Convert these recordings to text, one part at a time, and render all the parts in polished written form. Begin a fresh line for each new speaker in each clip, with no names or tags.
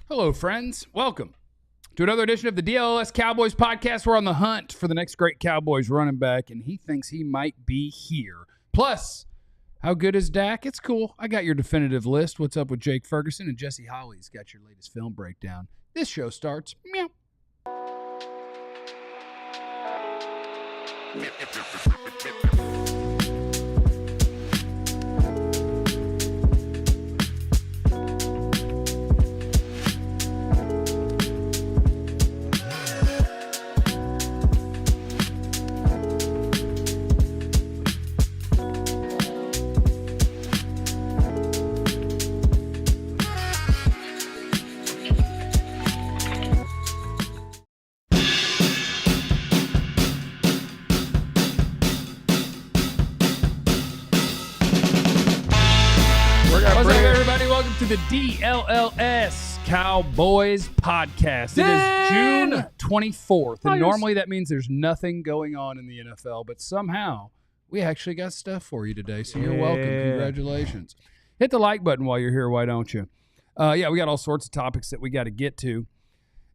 Hello, friends. Welcome to another edition of the DLLS Cowboys podcast. We're on the hunt for the next great Cowboys running back, and he thinks he might be here. Plus, how good is Dak? It's cool. I got your definitive list. What's up with Jake Ferguson? And Jesse Holly's got your latest film breakdown. This show starts. Meow. The DLLS Cowboys podcast. It is June 24th, and normally that means there's nothing going on in the NFL, but somehow we actually got stuff for you today, so you're welcome. Congratulations. Hit the like button while you're here, why don't you? We got all sorts of topics that we got to get to,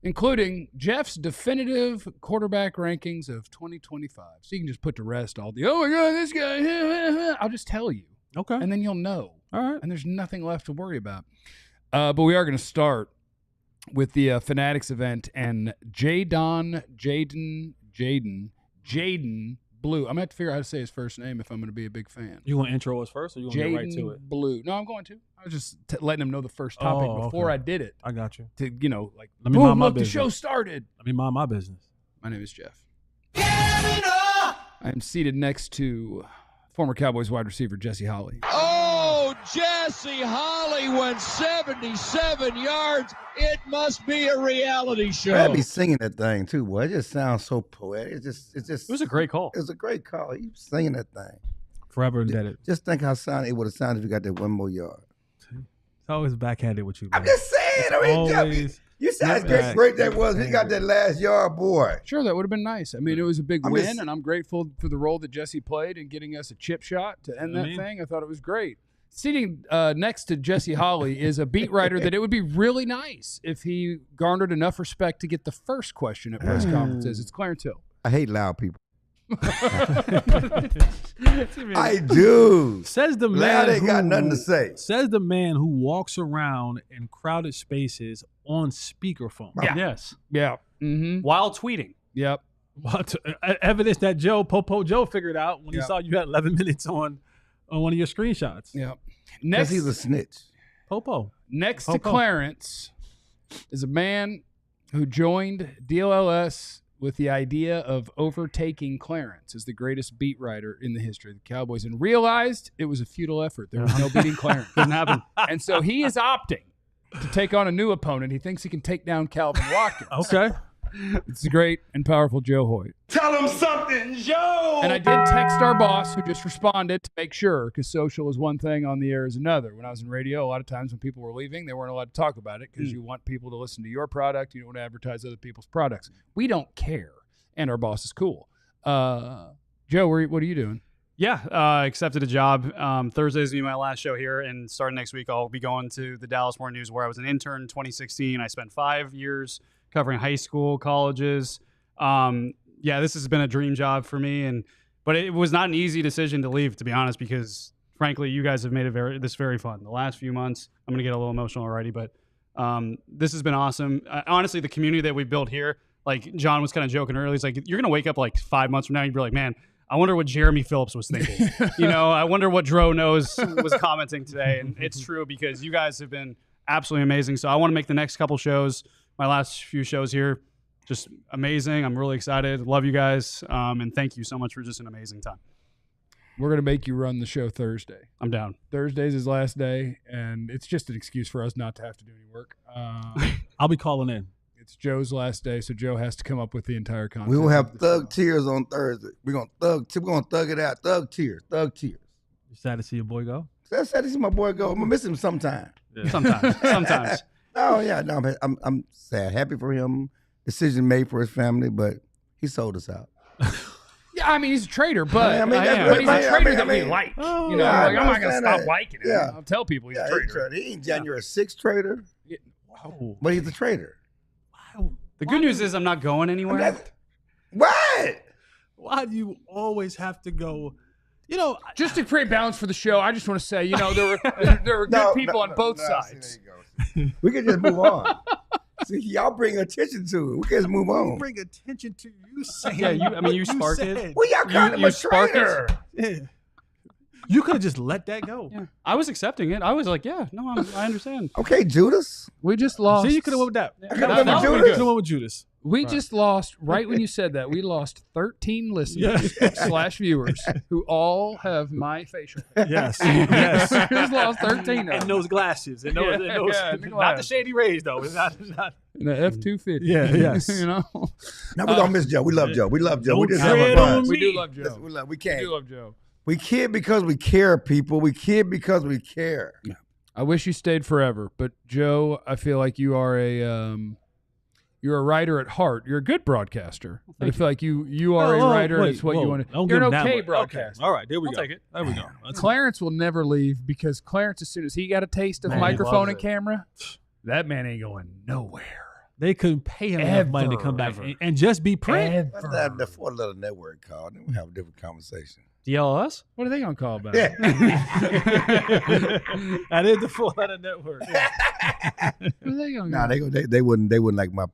including Jeff's definitive quarterback rankings of 2025. So you can just put to rest all the, oh my God, this guy. I'll just tell you.
Okay.
And then you'll know.
All right.
And there's nothing left to worry about. But we are going to start with the Fanatics event and Jaden Blue. I'm going to have to figure out how to say his first name if I'm going to be a big fan.
You want to intro us first, or you want to get right to it?
Blue. No, I'm going to. I was just letting him know the first topic before I did it.
I got you.
To, like,
let me mind my
look,
business.
The show started.
Let me mind my business.
My name is Jeff. I am seated next to former Cowboys wide receiver Jesse Holly.
Oh, Jesse Holly went 77 yards. It must be a reality show.
I'd be singing that thing too, boy. It just sounds so poetic. It
was a great call.
It was a great call. You singing that thing.
Forever indebted.
Just think how it would have sounded if you got that one more yard.
It's always backhanded with you, man.
I'm just saying. You said how great that was. He got that last yard, boy.
Sure, that would have been nice. I mean, it was a big win, and I'm grateful for the role that Jesse played in getting us a chip shot to end that thing. I thought it was great. Sitting next to Jesse Holly is a beat writer that it would be really nice if he garnered enough respect to get the first question at press conferences. It's Clarence Hill.
I hate loud people. I do.
Says the man
loud ain't got nothing to say.
Says the man who walks around in crowded spaces on speakerphone.
Yeah.
Yes.
Yeah. Mm-hmm.
While tweeting.
Yep.
Evidence that Popo Joe figured out when he saw you had 11 minutes on one of your screenshots.
Yep.
Because he's a snitch.
Popo.
Next to Clarence is a man who joined DLLS with the idea of overtaking Clarence as the greatest beat writer in the history of the Cowboys and realized it was a futile effort. There was no beating Clarence.
Didn't happen.
And so he is opting to take on a new opponent. He thinks he can take down Calvin Watkins.
Okay.
It's the great and powerful Joe Hoyt.
Tell him something, Joe!
And I did text our boss, who just responded to make sure, because social is one thing, on the air is another. When I was in radio, a lot of times when people were leaving, they weren't allowed to talk about it because you want people to listen to your product. You don't want to advertise other people's products. We don't care, and our boss is cool. Joe, what are you doing?
Yeah, accepted a job. Thursday's going to be my last show here, and starting next week, I'll be going to the Dallas Morning News, where I was an intern in 2016. I spent 5 years covering high school, colleges. This has been a dream job for me, but it was not an easy decision to leave, to be honest, because frankly, you guys have made it very fun. The last few months, I'm going to get a little emotional already, but this has been awesome. Honestly, the community that we built here, like John was kind of joking earlier, he's like, you're going to wake up like 5 months from now, and you'd be like, man, I wonder what Jeremy Phillips was thinking. I wonder what Dro knows was commenting today. And it's true, because you guys have been absolutely amazing. So I want to make the next couple shows, my last few shows here, just amazing. I'm really excited. Love you guys. And thank you so much for just an amazing time.
We're going to make you run the show Thursday.
I'm down.
Thursday's his last day, and it's just an excuse for us not to have to do any work.
I'll be calling in.
It's Joe's last day, so Joe has to come up with the entire content.
We will have thug tears on Thursday. We're gonna thug it out. Thug tears.
You sad to see your boy go?
Sad to see my boy go. I'm gonna miss him sometime.
Yeah. Sometimes.
Oh yeah, no, I'm sad. Happy for him. Decision made for his family, but he sold us out.
Yeah, I mean, he's a traitor, but,
but
he's a traitor that we like.
Oh,
I'm not going to stop
that.
liking him.
Yeah.
I'll tell people he's a traitor.
He ain't January 6th traitor.
Yeah.
Wow.
But he's a traitor.
The good news is I'm not going anywhere.
What?
Why do you always have to go? You know,
Just to create balance for the show, I just want to say, there were good people on both sides.
See, there you go. We can just move on. See, y'all bring attention to it. We can just move on.
bring attention to you saying.
Yeah, you sparked it.
said.
Well, y'all called him a traitor.
Yeah. You could have just let that go.
Yeah. I was accepting it. I was like, yeah, no, I understand.
Okay, Judas.
We just lost.
See, you could have went with that.
I could've went with Judas.
You could have went with Judas.
We just lost, right when you said that, we lost 13 listeners / viewers who all have my facial hair.
Yes. Yes.
We just lost 13 of
And
them.
those glasses. And those,
Yeah,
and those
yeah, the
not the Shady Rays, though. It's not.
In the F-250.
Yeah, yes.
Now
we don't miss Joe. We love Joe. We love Joe. We
Don't
just have
tread
fun.
on
we do
me.
love Joe.
Listen, we
We
can't.
do love Joe.
We kid because we care, people. We kid because we care.
I wish you stayed forever, but Joe, I feel like you are you're a writer at heart. You're a good broadcaster, but I feel like you are a writer. And it's what you want to. You're an okay broadcaster.
All right, there we go.
I'll take it.
There we go.
Clarence will never leave because Clarence, as soon as he got a taste of
Man, he
microphone
loves
and
it.
camera, that man ain't going nowhere.
They couldn't pay him enough money to come back and just be print.
That's that the Fort Little Network call. Then we have a different conversation.
DLLS?
What are they gonna call about?
Yeah.
That is the full letter network.
What are they gonna?
Nah, they wouldn't like my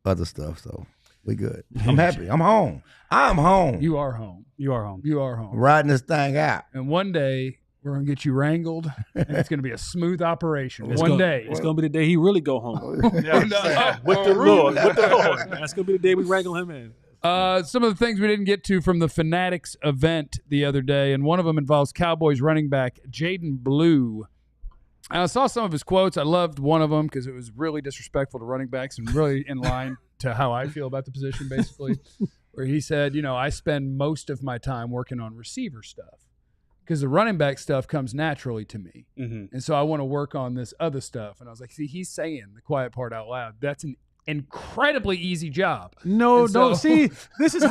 other stuff. So we good. I'm happy. I'm home. I'm home.
You are home.
You are home.
You are home.
Riding this thing out.
And one day we're gonna get you wrangled, and it's gonna be a smooth operation.
It's
One
gonna-
day.
It's going to be the day he really go home.
Oh,
With the Lord. With the Lord. That's going to be the day we wrangle him in.
Some of the things we didn't get to from the Fanatics event the other day, and one of them involves Cowboys running back Jaden Blue. And I saw some of his quotes. I loved one of them because it was really disrespectful to running backs and really in line to how I feel about the position, basically, where he said, I spend most of my time working on receiver stuff because the running back stuff comes naturally to me.
Mm-hmm.
And so I want to work on this other stuff. And I was like, see, he's saying the quiet part out loud. That's an incredibly easy job.
No,
And
no.
so-
See, this is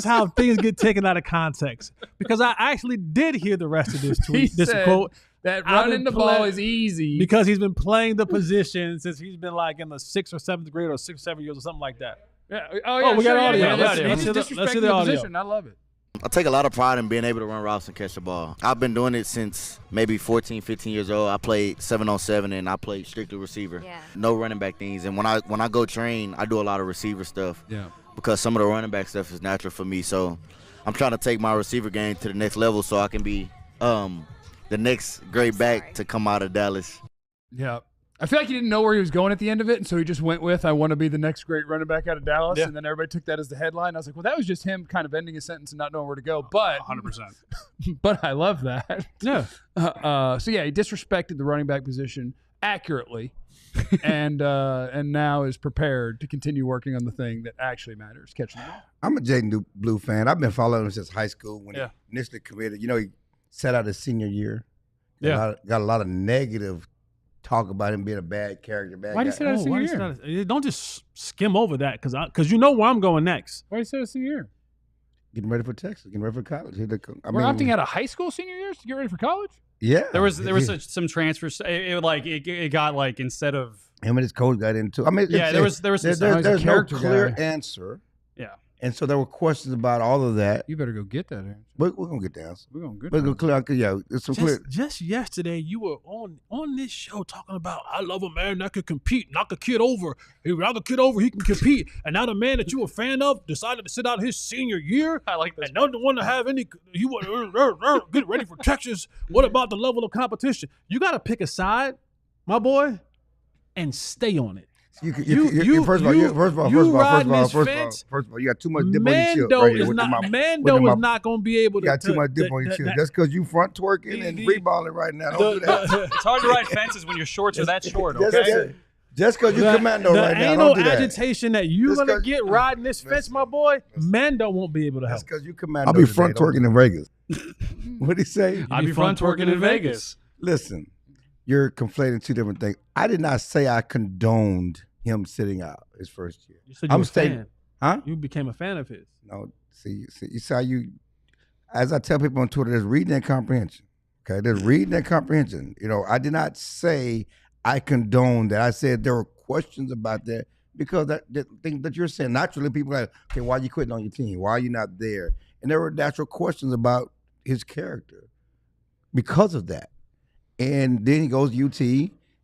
how things get taken out of context. Because I actually did hear the rest of this
He
tweet, this
said
quote,
that
I've
running
been
the ball
play-
is easy.
because he's been playing the position since he's been like in the 6th or 7th grade or 6 or 7 years or something like that.
Yeah.
Oh, we got audio.
Yeah,
Let's
He's
hear the-
disrespecting
let's hear the
the
audio.
position. I love it.
I take a lot of pride in being able to run routes and catch the ball. I've been doing it since maybe 14, 15 years old. I played 7-on-7 and I played strictly receiver.
Yeah.
No running back things. And when I go train, I do a lot of receiver stuff
Yeah.
because some of the running back stuff is natural for me. So I'm trying to take my receiver game to the next level so I can be the next great back to come out of Dallas.
Yeah. I feel like he didn't know where he was going at the end of it, and so he just went with, I want to be the next great running back out of Dallas,
Yeah.
and then everybody took that as the headline. I was like, well, that was just him kind of ending a sentence and not knowing where to go, but
100%.
but I love that.
Yeah.
So, yeah, he disrespected the running back position accurately and now is prepared to continue working on the thing that actually matters, catching the ball.
I'm a Jaden Blue fan. I've been following him since high school when
Yeah.
he initially committed. He sat out his senior year.
Yeah.
Got a lot of negative talk about him being a bad character, bad
Why'd
guy.
he say that
Oh, why
senior
is
year?
that- don't just skim over that because you know where I'm going next.
Why did he say that senior year?
Getting ready for Texas, getting ready for college.
We're opting out of high school senior years to get ready for college?
Yeah.
There was
Yeah.
some transfers. It got like instead of
Him and his coach got into. I mean,
Yeah, there was some
there's
stuff.
He's a
no
character
clear
guy.
answer.
Yeah.
And so there were questions about all of that.
You better go get that answer.
We're gonna get the answer.
We're going to
We're
get
gonna clear. Yeah, it's some clear.
Just yesterday, you were on this show talking about I love a man that could compete, knock a kid over. If knock a kid over, he can compete. And now the man that you were a fan of decided to sit out his senior year.
I like this.
And not the one to have any. You want get ready for Texas. What about the level of competition? You got to pick a side, my boy, and stay on it.
First of all, you got too much dip on your chip
Mando
right here
is
with the
not.
mouth. with the
Mando is
mouth.
not going to be able to.
You got too much dip on your chip. Just because you front twerking and reballing right now, don't do that.
It's hard to ride fences when your shorts are that short.
Just-
Okay.
Just because you commando right now,
anal
don't do that.
agitation that you're
Just
gonna
'cause-
get riding this fence, my boy, Mando won't be able to help.
Just because you commando.
I'll
I'll be front twerking in Vegas. What'd he say?
I'll be front twerking in Vegas.
Listen, you're conflating two different things. I did not say I condoned him sitting out his first year.
You said you
I'm
were a
stating,
fan.
huh?
You became a fan of his.
No, see, you saw you. As I tell people on Twitter, there's reading and comprehension. Okay, there's reading and comprehension. I did not say I condone that. I said there were questions about that because that thing that you're saying, naturally people are like, okay, why are you quitting on your team? Why are you not there? And there were natural questions about his character because of that. And then he goes UT,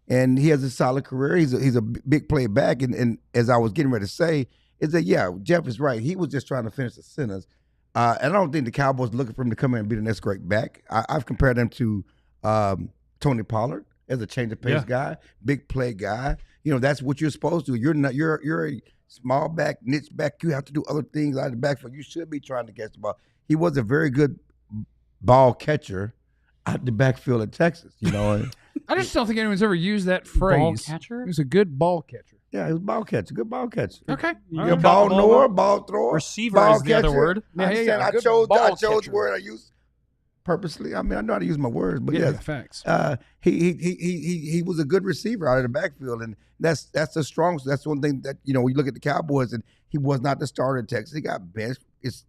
and he has a solid career. He's a big play back. And as I was getting ready to say, is that, yeah, Jeff is right. He was just trying to finish the sentence. And I don't think the Cowboys are looking for him to come in and be the next great back. I've compared him to Tony Pollard as a change of pace guy, big play guy. You know, that's what you're supposed to do. You're a small back, niche back. You have to do other things out of the backfield. You should be trying to catch the ball. He was a very good ball catcher out the backfield of Texas, you know.
I just don't think anyone's ever used that phrase.
Ball catcher?
He was a good ball catcher.
Yeah, he was a ball catcher, good ball catcher.
Okay.
You're a ball knower, ball thrower.
Receiver
ball
is the other
catcher.
word.
I chose the word I used purposely. I mean, I know how to use my words, but
yeah,
yes.
Facts.
He was a good receiver out of the backfield, and that's the strong. That's one thing that, you know, we look at the Cowboys, and he was not the starter in Texas. He got benched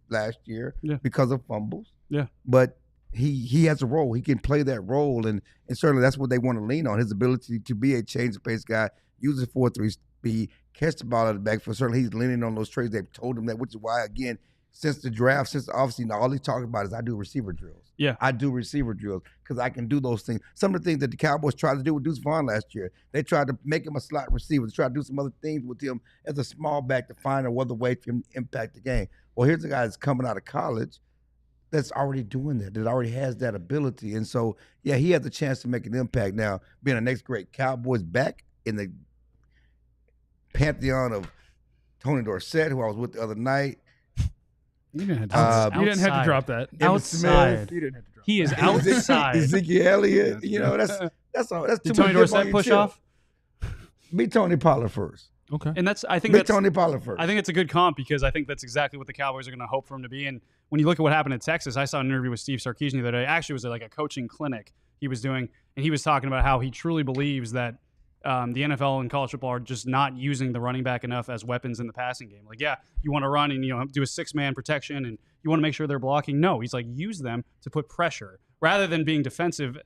last year because of fumbles.
Yeah,
but he has a role. He can play that role, and certainly that's what they want to lean on, his ability to be a change of pace guy, use a 4-3 speed, catch the ball out of the backfield. Certainly he's leaning on those traits. They've told him that, which is why, again, since the draft, since obviously all he's talking about is I do receiver drills.
Yeah.
I do receiver drills because I can do those things. Some of the things that the Cowboys tried to do with Deuce Vaughn last year, they tried to make him a slot receiver. They tried to do some other things with him as a small back to find another way for him to impact the game. Well, here's a guy that's coming out of college that's already doing that already has that ability. And so, yeah, he has a chance to make an impact now, being the next great Cowboys back in the pantheon of Tony Dorsett, who I was with the other night.
You didn't have to drop that.
Outside.
You didn't have to drop
He is outside.
Ezekiel Elliott. You know, that's all. That's
Did
too
Tony
much
Dorsett push off?
Be Tony Pollard first.
Okay.
And I think
Be
that's
Tony Pollard first.
I think it's a good comp because I think that's exactly what the Cowboys are going to hope for him to be. And when you look at what happened at Texas, I saw an interview with Steve Sarkisian the other day. Actually, it was like a coaching clinic he was doing, and he was talking about how he truly believes that the NFL and college football are just not using the running back enough as weapons in the passing game. Like, yeah, you want to run and, you know, do a 6-man protection and you want to make sure they're blocking. No, he's like, use them to put pressure rather than being defensive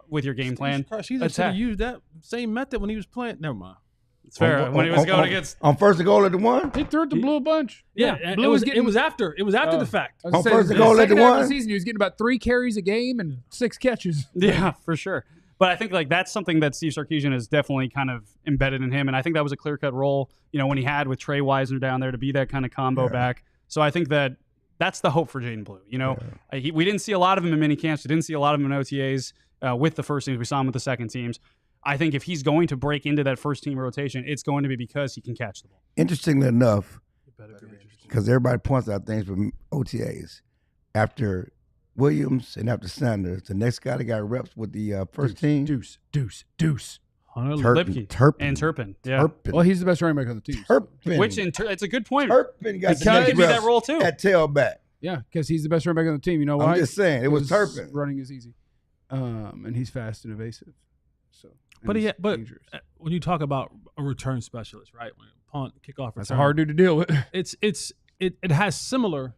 with your game plan.
He should have used that same method when he was playing. Never mind.
It's fair. When he was going against
on first and goal at the one.
He threw it to Blue a bunch.
Yeah,
Blue
it was after the fact.
On first and goal at the one.
Season, he was getting about 3 carries a game and 6 catches.
Yeah, for sure. But I think like that's something that Steve Sarkisian has definitely kind of embedded in him, and I think that was a clear-cut role, you know, when he had with Trey Wisner down there to be that kind of combo back. So I think that's the hope for Jaden Blue. You know, we didn't see a lot of him in mini camps. We didn't see a lot of him in OTAs with the first teams. We saw him with the second teams. I think if he's going to break into that first team rotation, it's going to be because he can catch the ball.
Interestingly enough, because everybody points out things from OTAs, after Williams and after Sanders, the next guy that got reps with the first team,
Deuce.
Lipke.
Turpin.
Yeah.
Turpin.
Well, he's the best running back on the team.
Turpin.
Which it's a good point.
Turpin got
He could be that role too.
at tailback.
Yeah, because he's the best running back on the team. You know why?
I'm just saying, it was Turpin.
Running is easy. And he's fast and evasive. So,
But
dangerous.
when you talk about a return specialist, right? When punt, kickoff, return,
That's a hard dude to deal with.
It has similar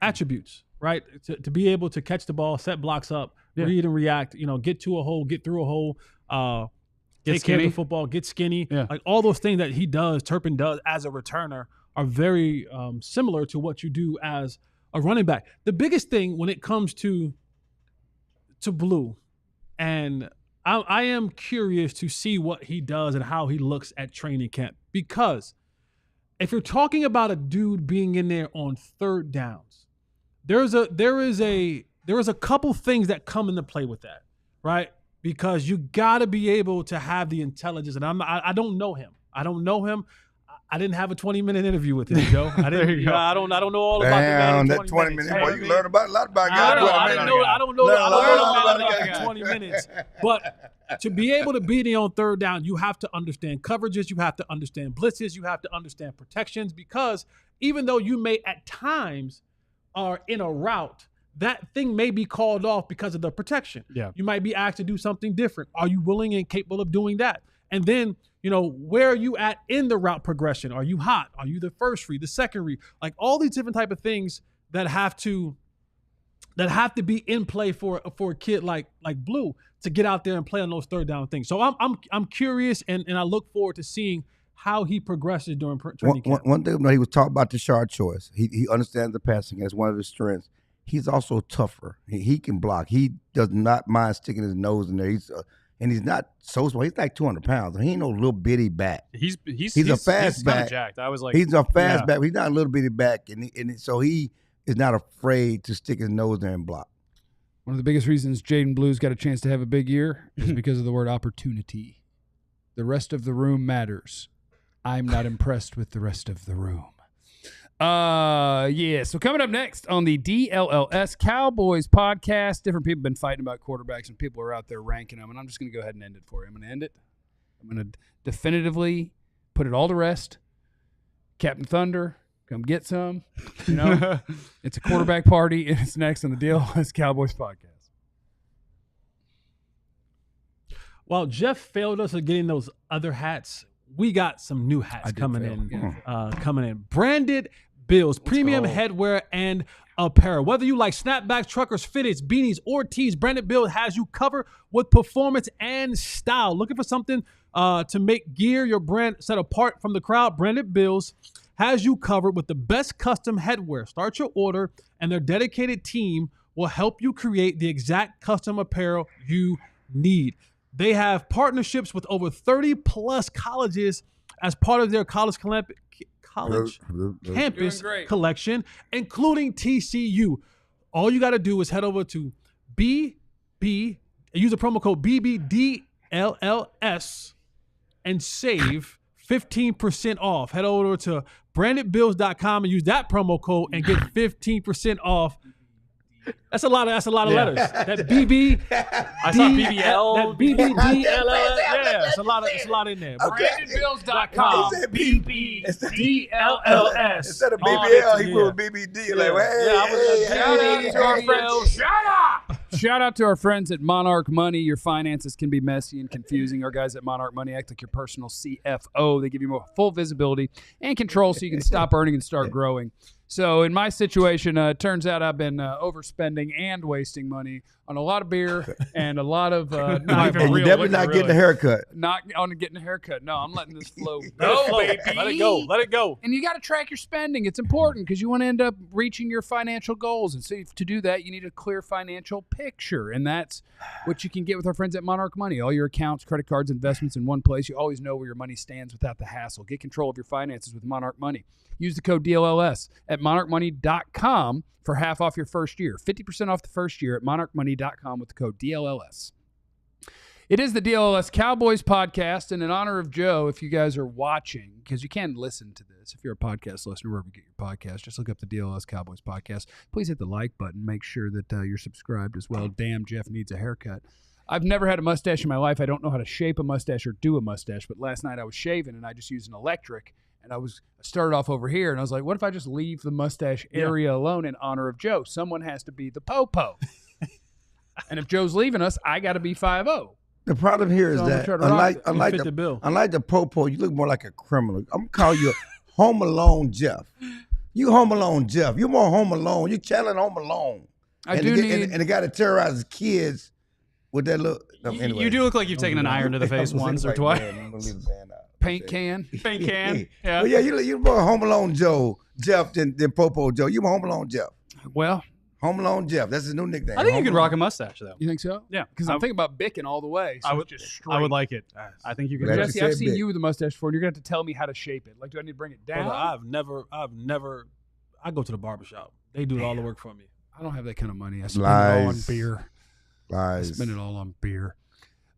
attributes, right? To be able to catch the ball, set blocks up, read and react, you know, get to a hole, get through a hole, take care of the football, get skinny.
Yeah.
Like all those things that Turpin does as a returner are very similar to what you do as a running back. The biggest thing when it comes to Blue, and I am curious to see what he does and how he looks at training camp, because if you're talking about a dude being in there on third downs, there is a couple things that come into play with that, right? Because you got to be able to have the intelligence, and I don't know him. I didn't have a 20-minute interview with him, Joe. I didn't. I don't know all about the man in 20
that 20 minutes. Boy, you learn about a lot about guys.
I don't know about in 20 minutes. But to be able to be there on third down, you have to understand coverages, you have to understand blitzes, you have to understand protections, because even though you may at times are in a route, that thing may be called off because of the protection.
Yeah.
You might be asked to do something different. Are you willing and capable of doing that? And then, you know, where are you at in the route progression? Are you hot? Are you the first read, the second read? Like all these different type of things that have to that have to be in play for a kid like Blue to get out there and play on those third down things. So I'm curious, and I look forward to seeing how he progresses during training camp.
One thing he was talking about the shard choice. He understands the passing. That's one of his strengths. He's also tougher. He can block. He does not mind sticking his nose in there. And he's not so small. He's like 200 pounds. He ain't no little bitty back.
He's
a fast back.
Jacked. I was like,
he's a fast back. He's not a little bitty back, so he is not afraid to stick his nose there and block.
One of the biggest reasons Jaden Blue's got a chance to have a big year is because of the word opportunity. The rest of the room matters. I'm not impressed with the rest of the room. So coming up next on the DLLS Cowboys podcast, different people have been fighting about quarterbacks and people are out there ranking them, and I'm just going to go ahead and end it for you. I'm going to end it. I'm going to definitively put it all to rest. Captain Thunder, come get some. You know, it's a quarterback party, and it's next on the DLLS Cowboys podcast.
While Jeff failed us at getting those other hats, we got some new hats coming in. Branded Bills, premium headwear and apparel. Whether you like snapbacks, truckers, fitteds, beanies, or tees, Branded Bill has you covered with performance and style. Looking for something to make gear your brand set apart from the crowd? Branded Bills has you covered with the best custom headwear. Start your order, and their dedicated team will help you create the exact custom apparel you need. They have partnerships with over 30-plus colleges as part of their college campus collection, including TCU. All you got to do is head over to BB and use the promo code BBDLLS and save 15% off. Head over to brandedbills.com and use that promo code and get 15% off. That's a lot of letters. That BB,
I saw BBL,
that BBDLLS. Yeah, it's a lot in there.
BrandedBills.com.
BBDLLS.
Instead of BBL, he put BBD. Like,
Shout out to our friends at Monarch Money. Your finances can be messy and confusing. Our guys at Monarch Money act like your personal CFO. They give you more full visibility and control so you can stop earning and start growing. So in my situation, it turns out I've been overspending and wasting money on a lot of beer and a lot of not even
and
real
you're definitely
liquor,
not getting a haircut.
Not on getting a haircut. No, I'm letting this flow
Let
go,
it
baby.
Let it go.
And you got to track your spending. It's important because you want to end up reaching your financial goals. And so to do that, you need a clear financial picture. And that's what you can get with our friends at Monarch Money. All your accounts, credit cards, investments in one place. You always know where your money stands without the hassle. Get control of your finances with Monarch Money. Use the code DLLS at monarchmoney.com for half off your first year. 50% off the first year at monarchmoney.com with the code DLLS. It is the DLLS Cowboys podcast, and in honor of Joe, if you guys are watching, because you can listen to this, if you're a podcast listener, wherever you get your podcast, just look up the DLLS Cowboys podcast. Please hit the like button. Make sure that you're subscribed as well. Damn, Jeff needs a haircut. I've never had a mustache in my life. I don't know how to shape a mustache or do a mustache, but last night I was shaving, and I just used an electric, and I started off over here, and I was like, what if I just leave the mustache area alone in honor of Joe? Someone has to be the po-po. And if Joe's leaving us, I got to be 5-0.
The problem here is that unlike the po-po, you look more like a criminal. I'm going to call you Home Alone Jeff. You Home Alone Jeff. You're more Home Alone. You're channeling Home Alone. And the guy that terrorizes kids with that look.
You do look like you've taken an iron to the face once or twice.
I'm going to leave the band out.
Paint can.
Yeah.
Well, yeah, you're more Home Alone Jeff than Popo Joe. You're more Home Alone Jeff.
Well,
Home Alone Jeff. That's his new nickname.
I think you could rock a mustache, though.
you think so?
Yeah.
Because I'm thinking about Bicking all the way. So
I would
just straight.
I would like it. I think you could.
Glad
Jesse,
you
I've
said
seen
Bic.
you with a mustache before, and you're going to have to tell me how to shape it. Like, do I need to bring it down?
Brother, I've never. I go to the barbershop. They do all the work for me.
I don't have that kind of money. I spend it all on beer.
Lies.
I spend it all on beer.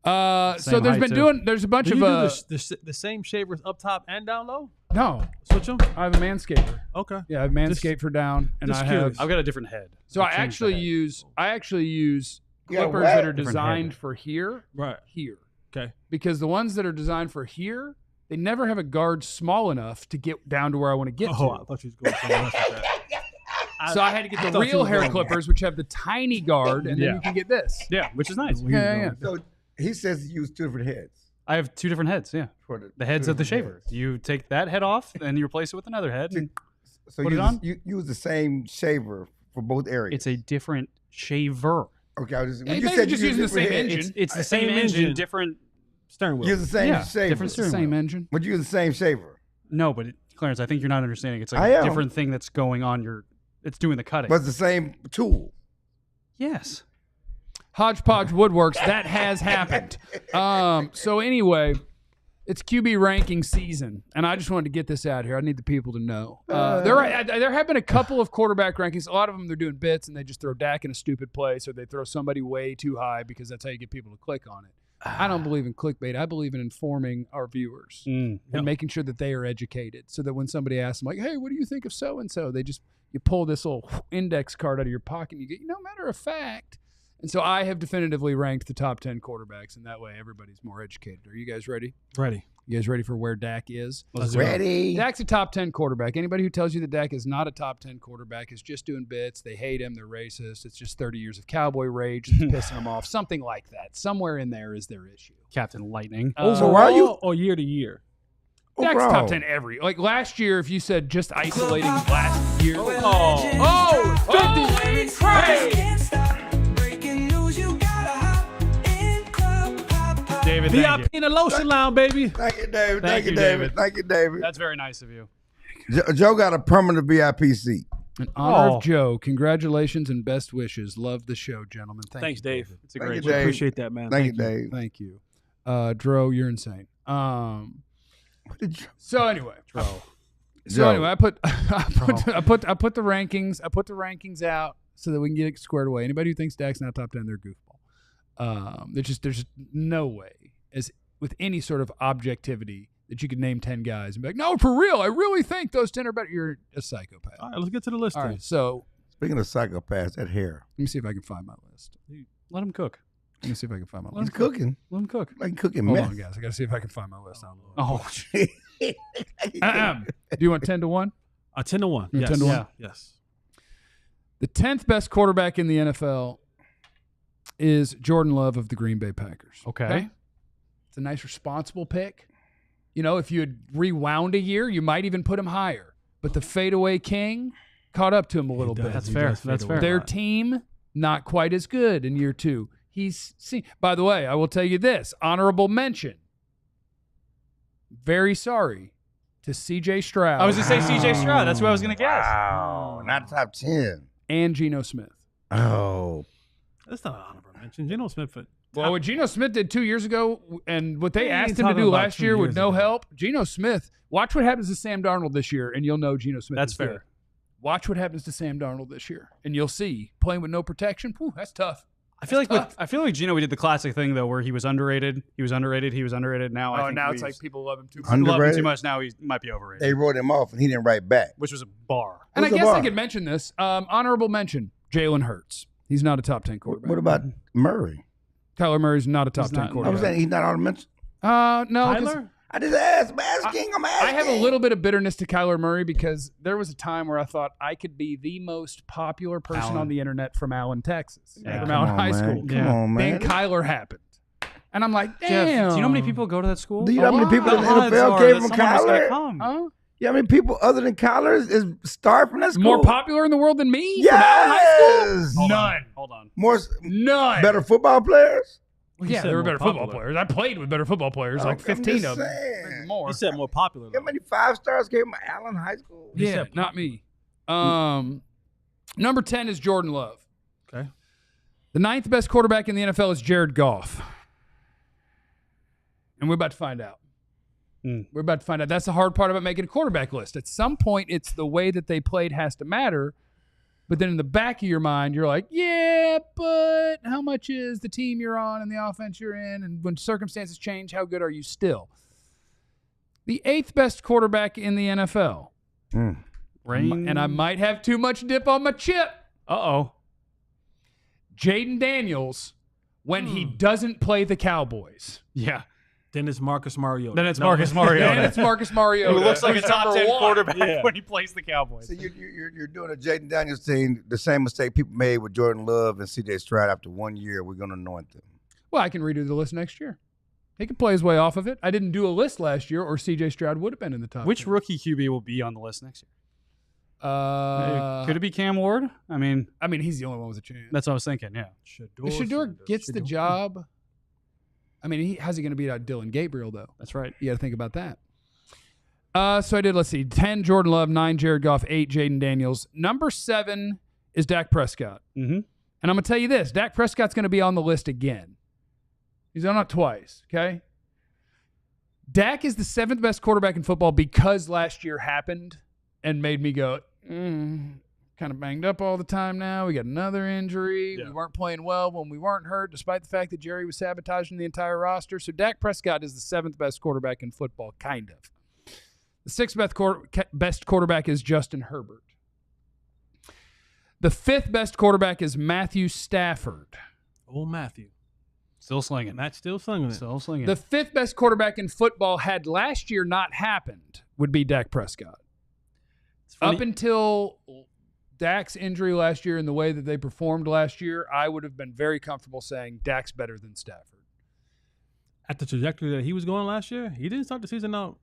So
Same
there's
height,
been there's a bunch
Do
of
you do the same shavers up top and down low?
no.
Switch them?
I have a Manscaper.
Okay.
Yeah, I have Manscaped for down, and
just
I
curious.
have.
I've got a different head.
So I
I've changed the
actually
head.
use
You got
clippers
what?
that are
Different
designed
head.
for here,
Right.
here,
Okay.
because the ones that are designed for here, they never have a guard small enough to get down to where I want to get
Oh,
to.
I thought you was going somewhere else with that.
So I had to get the
thought you
real
were
hair
going-
clippers, which have the tiny guard, and then
Yeah.
you can get this.
Yeah, which is nice.
Yeah.
So he says you use two different heads.
I have two different heads. Yeah,
For
the heads
two
of the
different
shaver. You take that head off, and you replace it with another head. And
So
Put
you
it on?
You use the same shaver for both areas.
It's a different shaver.
Okay, I was
Yeah, you said just using the same engine.
It's the same engine, different
Steering wheel.
Use the same shaver.
different steering
Same
wheel.
engine.
But you use the same shaver.
No, but Clarence, I think you're not understanding. It's
I
like a
am.
different thing that's going on. It's doing the cutting.
But it's the same tool.
yes.
Hodgepodge Woodworks, that has happened. So anyway, it's QB ranking season, and I just wanted to get this out here. I need the people to know. There have been a couple of quarterback rankings. A lot of them, they're doing bits, and they just throw Dak in a stupid place, or they throw somebody way too high because that's how you get people to click on it. I don't believe in clickbait. I believe in informing our viewers and making sure that they are educated, so that when somebody asks them, like, "Hey, what do you think of so and so?" You pull this little index card out of your pocket, and you get, matter of fact. And so I have definitively ranked the top 10 quarterbacks, and that way everybody's more educated. Are you guys ready?
Ready.
You guys ready for where Dak is?
Ready.
Dak's a top 10 quarterback. Anybody who tells you that Dak is not a top 10 quarterback is just doing bits. They hate him. They're racist. It's just 30 years of cowboy rage that's pissing them off. Something like that. Somewhere in there is their issue.
Captain Lightning.
So why are you?
Or year to year?
Dak's
Overall.
top 10 like last year, if you said just isolating last year.
David, thank
VIP in the lotion lounge, baby.
Thank you, David.
Thank you, David.
Thank you, David.
That's very nice of you.
Joe got a permanent VIP seat.
In honor of Joe, congratulations and best wishes. Love the show, gentlemen.
Thanks,
you,
Dave.
It's a
Thank
great
you,
show.
Dave.
Appreciate that, man.
Thank you, Dave.
Thank you. Dro, you're insane. So anyway, I put the rankings out so that we can get it squared away. Anybody who thinks Dak's not top 10, they're goofball. There's just no way, as with any sort of objectivity, that you could name 10 guys and be like, no, for real, I really think those 10 are better. You're a psychopath.
All right, let's get to the list.
All
then.
right, so
Speaking of psychopaths, that hair.
let me see if I can find my list.
Let him cook.
Let me see if I can find my
He's
list.
cooking.
Let him cook.
Like cooking
Hold
meth.
on, guys. I got to see if I can find my list.
Oh,
Do you want 10 to 1?
10 to 1.
You're
Yes.
10 to 1?
Yeah.
Yes.
The 10th best quarterback in the NFL is Jordan Love of the Green Bay Packers.
okay.
It's a nice, responsible pick. If you had rewound a year, you might even put him higher. But the fadeaway king caught up to him a little bit.
That's fair. That's fair.
Their team, not quite as good in year 2. He's seen. By the way, I will tell you this. Honorable mention. Very sorry to C.J. Stroud.
I was going to say C.J. Stroud. That's what I was going to guess.
Wow. Not top 10.
and Geno Smith.
Oh.
That's not an honorable mention. Geno Smith.
Well, what Geno Smith did 2 years ago and what they
We ain't
asked him to
talking
do
about
last
2
year with
years
no
ago.
help, Geno Smith, watch what happens to Sam Darnold this year, and you'll know Geno Smith
That's
is
fair.
good. Watch what happens to Sam Darnold this year, and you'll see. Playing with no protection, whew, that's tough.
I feel like Geno, we did the classic thing though, where he was underrated. He was underrated. Now, I think
now
we
it's like people love him too much.
love him
Underrated?
too much. Now he might be overrated,
They wrote him off and he didn't write back.
which was a bar.
And I
Who's the
guess I
bar?
could mention this. Honorable mention, Jalen Hurts. He's not a top 10 quarterback.
What about Murray?
Kyler Murray's not a top
He's
10
not.
I
quarterback.
was saying he's not on the mention.
No, 'cause
Tyler?
I just asked. I'm asking.
I have a little bit of bitterness to Kyler Murray because there was a time where I thought I could be the most popular person
Allen.
on the internet from Allen, Texas,
Yeah.
from
Come
Allen
on,
High
man.
School.
Come
Yeah.
on, man.
Then Kyler happened. And I'm like,
Jeff,
damn.
do you know how many people go to that school?
Do you know how many people in the
odds
NFL
are
came
that
from
someone was gonna
Kyler?
come?
Huh?
Yeah, how many people other than Kyler is star from that school?
More popular in the world than me? From Allen High School?
Yes.
None.
Hold on.
More
None.
better football players.
Well,
You
yeah,
said
there were
more
better football
popular.
players. I played with better football players, like
I'm
15
just
of them.
saying.
Maybe more.
He said more popular.
How
Though.
many 5 stars came from Allen High School?
He
Yeah,
said-
not me. Number 10 is Jordan Love.
Okay.
The 9th best quarterback in the NFL is Jared Goff. And we're about to find out. We're about to find out. That's the hard part about making a quarterback list. At some point, it's the way that they played has to matter. But then in the back of your mind, you're like, yeah, but how much is the team you're on and the offense you're in? And when circumstances change, how good are you still? The 8th best quarterback in the NFL. And I might have too much dip on my chip.
Uh-oh.
Jaden Daniels when he doesn't play the Cowboys.
Yeah.
Then it's Marcus Mariota.
Then it's Marcus Mariota.
And it's Marcus Mariota.
Who looks like a
who's
top
number
10
one.
quarterback
Yeah.
when he plays the Cowboys.
So you're doing a Jaden Daniels thing, the same mistake people made with Jordan Love and C.J. Stroud. After 1 year, we're going to anoint them.
Well, I can redo the list next year. He can play his way off of it. I didn't do a list last year, or C.J. Stroud would have been in the top
Which
10.
rookie QB will be on the list next year? Could it be Cam Ward? I mean,
he's the only one with a chance.
that's what I was thinking. Yeah.
If Shador gets the job, how's he going to beat out Dylan Gabriel, though?
That's right.
You got to think about that. So I did, let's see, 10, Jordan Love, 9, Jared Goff, 8, Jaden Daniels. Number 7 is Dak Prescott.
Mm-hmm.
And I'm going to tell you this, Dak Prescott's going to be on the list again. He's on it twice, okay? Dak is the 7th best quarterback in football because last year happened and made me go, kind of banged up all the time now. We got another injury.
Yeah.
We weren't playing well when we weren't hurt, despite the fact that Jerry was sabotaging the entire roster. So Dak Prescott is the 7th best quarterback in football, kind of. The 6th best quarterback is Justin Herbert. The 5th best quarterback is Matthew Stafford.
Oh, Matthew.
Still slinging.
Matt's still slinging it.
Still slinging.
The 5th best quarterback in football, had last year not happened, would be Dak Prescott. Up until Dak's injury last year and the way that they performed last year, I would have been very comfortable saying Dak's better than Stafford.
At the trajectory that he was going last year, he didn't start the season out.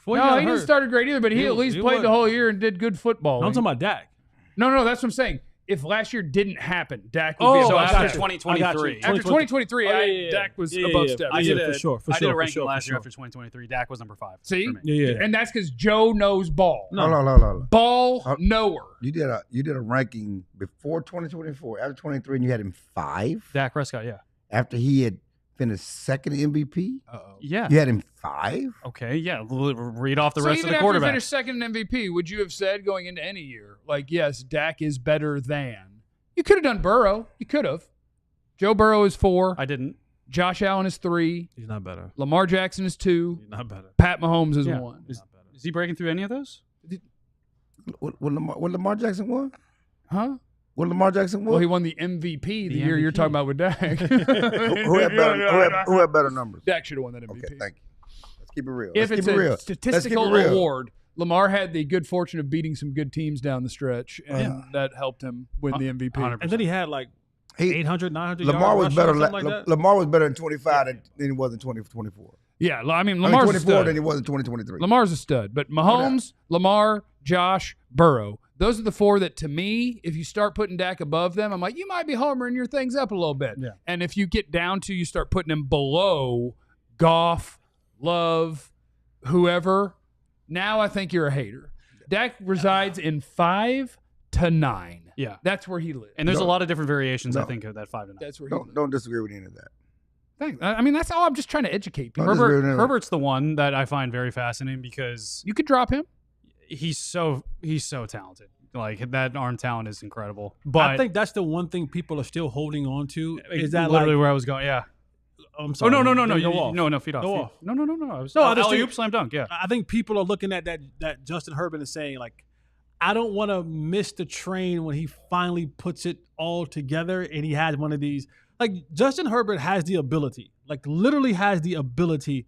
No, he didn't start great either, but he at least played the whole year and did good football.
I'm talking about Dak.
No, that's what I'm saying. If last year didn't happen, Dak would be
so
above
after
Stafford.
2023.
After 2023, Dak was above Stafford.
I did
for sure.
I did a ranking last year after 2023. Dak was number 5.
See?
for me.
And that's because Joe knows ball.
No.
Ball knower.
You did a ranking before 2024, after 23, and you had him 5?
Dak Prescott, yeah.
After he had finished second MVP?
Uh-oh.
Yeah.
You had him 5?
Okay, yeah. Read off the
So
rest
even
of the
after he
quarterbacks.
finished second in MVP, would you have said going into any year, like, yes, Dak is better than? You could have done Burrow. You could have. Joe Burrow is 4.
I didn't.
Josh Allen is 3.
He's not better.
Lamar Jackson is 2.
He's not better.
Pat Mahomes is
Yeah.
1.
Is he breaking through any of those?
What Lamar Jackson won?
Huh?
What Lamar Jackson won?
Well, he won the MVP the year you're talking about with Dak.
who had better numbers?
Dak should have won that MVP.
Okay, thank you. Let's keep it real.
If
Let's
it's
keep it
a
real.
statistical
Let's keep it real.
award, Lamar had the good fortune of beating some good teams down the stretch, and that helped him win the MVP.
100%.
And then he had like 800, 900
Lamar
yards
was
rushing
better.
or something like that.
Lamar was better in 25 than he was in 2024.
Yeah, Lamar's
24
a stud.
than he was in 2023.
Lamar's a stud. But Mahomes, Lamar, Josh, Burrow, those are the 4 that, to me, if you start putting Dak above them, I'm like, you might be homering your things up a little bit.
Yeah.
And if you get down to you start putting him below Goff, Love, whoever, now I think you're a hater. Dak resides in 5 to 9.
Yeah.
That's where he lives.
And there's a lot of different variations, I
No.
think, of that 5 to 9.
That's where he lives.
Don't disagree with any of that.
Thanks. I mean, that's all. I'm just trying to educate people.
Don't disagree with any of that.
Herbert's the one that I find very fascinating because
You could drop him.
he's so talented. Like, that arm talent is incredible. But
I think that's the one thing people are still holding on to. Is that
literally
like,
where I was going? Yeah.
I'm
Oh
sorry.
no,
Go off.
no, feet off.
Go
feet.
off.
No. I was,
No, I just
alley-oop,
think-
slam dunk. Yeah.
I think people are looking at that Justin Herbert and saying, like, I don't want to miss the train when he finally puts it all together and he has one of these. Like, Justin Herbert has the ability, like literally has the ability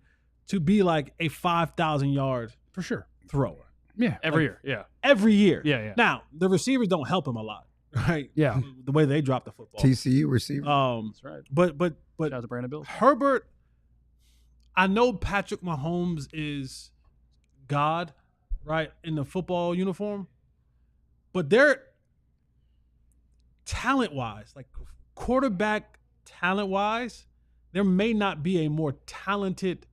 to be like a 5,000-yard
For sure.
thrower.
Yeah.
Every year. Yeah.
Every year.
Yeah.
Now, the receivers don't help him a lot, right?
Yeah.
The way they drop the football.
TCU receiver.
That's right.
But
Shout out to Brandon Bills.
Herbert, I know Patrick Mahomes is God, right, in the football uniform, but they're talent-wise, like quarterback talent-wise, there may not be a more talented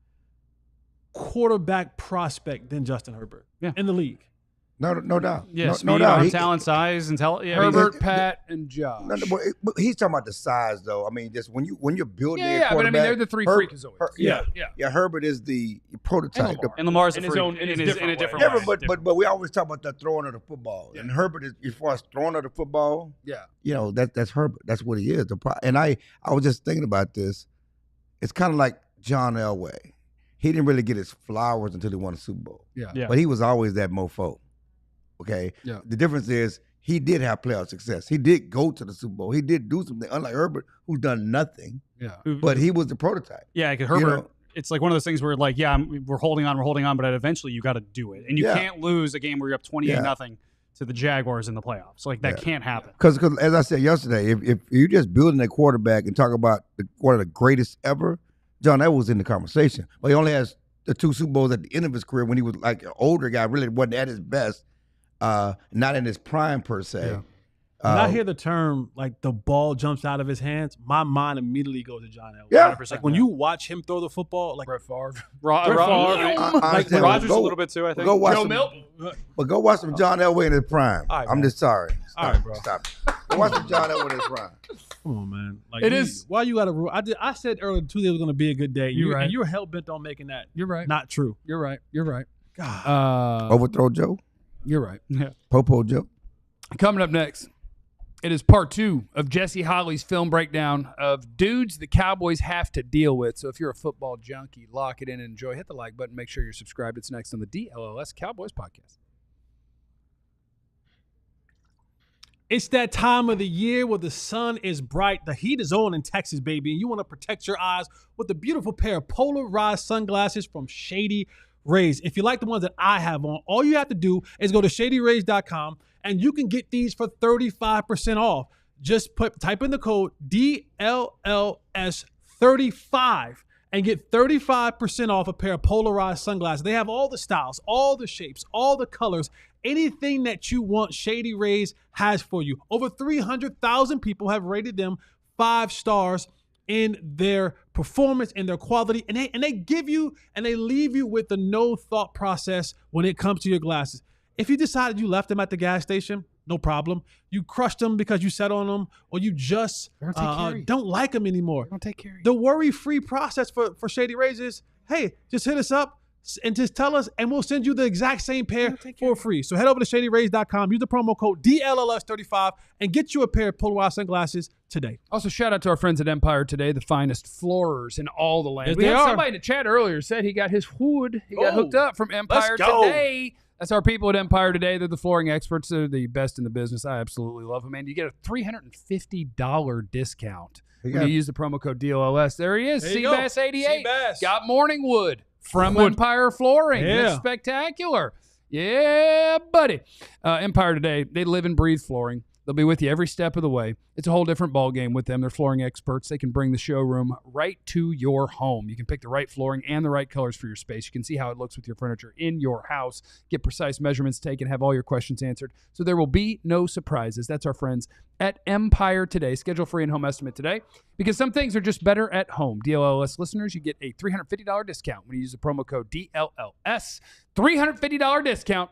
quarterback prospect than Justin Herbert in the league.
No doubt.
Yeah,
no
speed,
doubt.
arm talent, size, and talent. Yeah,
Herbert, Pat, and Josh.
But he's talking about the size, though. I mean, just when you're building a
Yeah, but I
quarterback,
mean, they're the 3 freakazoids.
Yeah, Herbert is the prototype.
and Lamar's
In
a
his
freak
own- in his
in a
different
different
way.
way.
Never, but we always talk about the throwing of the football, and Herbert is, as far as throwing of the football.
Yeah.
You know, that's Herbert. That's what he is. And I was just thinking about this. It's kind of like John Elway. He didn't really get his flowers until he won a Super Bowl.
Yeah.
But he was always that mofo. Okay.
Yeah.
The difference is he did have playoff success. He did go to the Super Bowl. He did do something, unlike Herbert, who's done nothing.
Yeah.
But he was the prototype.
Yeah, because Herbert,
You know?
it's like one of those things where, like, yeah, we're holding on, but eventually you got to do it, and you can't lose a game where you're up 28-0 to the Jaguars in the playoffs. Like, that can't happen.
Because as I said yesterday, if you're just building a quarterback and talk about one of the greatest ever, John Elway was in the conversation. But he only has the 2 Super Bowls at the end of his career when he was like an older guy, really wasn't at his best. not in his prime per se.
Yeah.
When I hear the term like the ball jumps out of his hands, my mind immediately goes to John Elway.
Yeah.
100%.
Like when you watch him throw the football, like
Brett Favre.
Brett Favre,
I understand.
Rodgers
Go-
a little bit too, I think.
Go watch
Joe
some,
Milton.
but go watch some John Elway in his prime.
All right,
I'm
man.
just sorry. Stop,
All right, bro.
Stop. Go watch some John Elway in his prime.
come on, man. Like
It is-
Why you got to? I said earlier Tuesday was going to be a good day.
You're right.
And you're hell bent on making that
You're right.
not true.
You're right. You're right.
God.
Overthrow Joe.
You're right.
Popo Joe.
Coming up next, it is part 2 of Jesse Holley's film breakdown of dudes the Cowboys have to deal with. So if you're a football junkie, lock it in and enjoy. Hit the like button. Make sure you're subscribed. It's next on the DLLS Cowboys podcast.
It's that time of the year where the sun is bright, the heat is on in Texas, baby, and you want to protect your eyes with a beautiful pair of polarized sunglasses from Shady Rays. If you like the ones that I have on, all you have to do is go to shadyrays.com and you can get these for 35% off. Just type in the code DLLS35 and get 35% off a pair of polarized sunglasses. They have all the styles, all the shapes, all the colors, anything that you want, Shady Rays has for you. Over 300,000 people have rated them 5 stars in their performance and their quality, and they give you and they leave you with the no thought process when it comes to your glasses. If you decided you left them at the gas station, no problem. You crushed them because you sat on them, or you just don't like them anymore.
Don't take care of you.
The worry-free process for Shady Rays is, hey, just hit us up and just tell us, and we'll send you the exact same pair for free. So head over to shadyrays.com, use the promo code DLLS35, and get you a pair of polarized sunglasses today.
Also, shout out to our friends at Empire Today, the finest floorers in all the land.
Yes,
We
they
had
are.
somebody in the chat earlier said he got his hood. He got
Oh,
hooked up from Empire
let's go.
Today. That's our people at Empire Today. They're the flooring experts. They're the best in the business. I absolutely love them, man. You get a $350 discount when you use the promo code DLLS. There he is,
There you go.
Seabass88.
Seabass.
Got morning wood from Empire Flooring.
Yeah.
That's spectacular. Yeah, buddy. Empire Today, they live and breathe flooring. They'll be with you every step of the way. It's a whole different ball game with them. They're flooring experts. They can bring the showroom right to your home. You can pick the right flooring and the right colors for your space. You can see how it looks with your furniture in your house. Get precise measurements taken. Have all your questions answered. So there will be no surprises. That's our friends at Empire Today. Schedule free and home estimate today because some things are just better at home. DLLS listeners, you get a $350 discount when you use the promo code DLLS. $350 discount.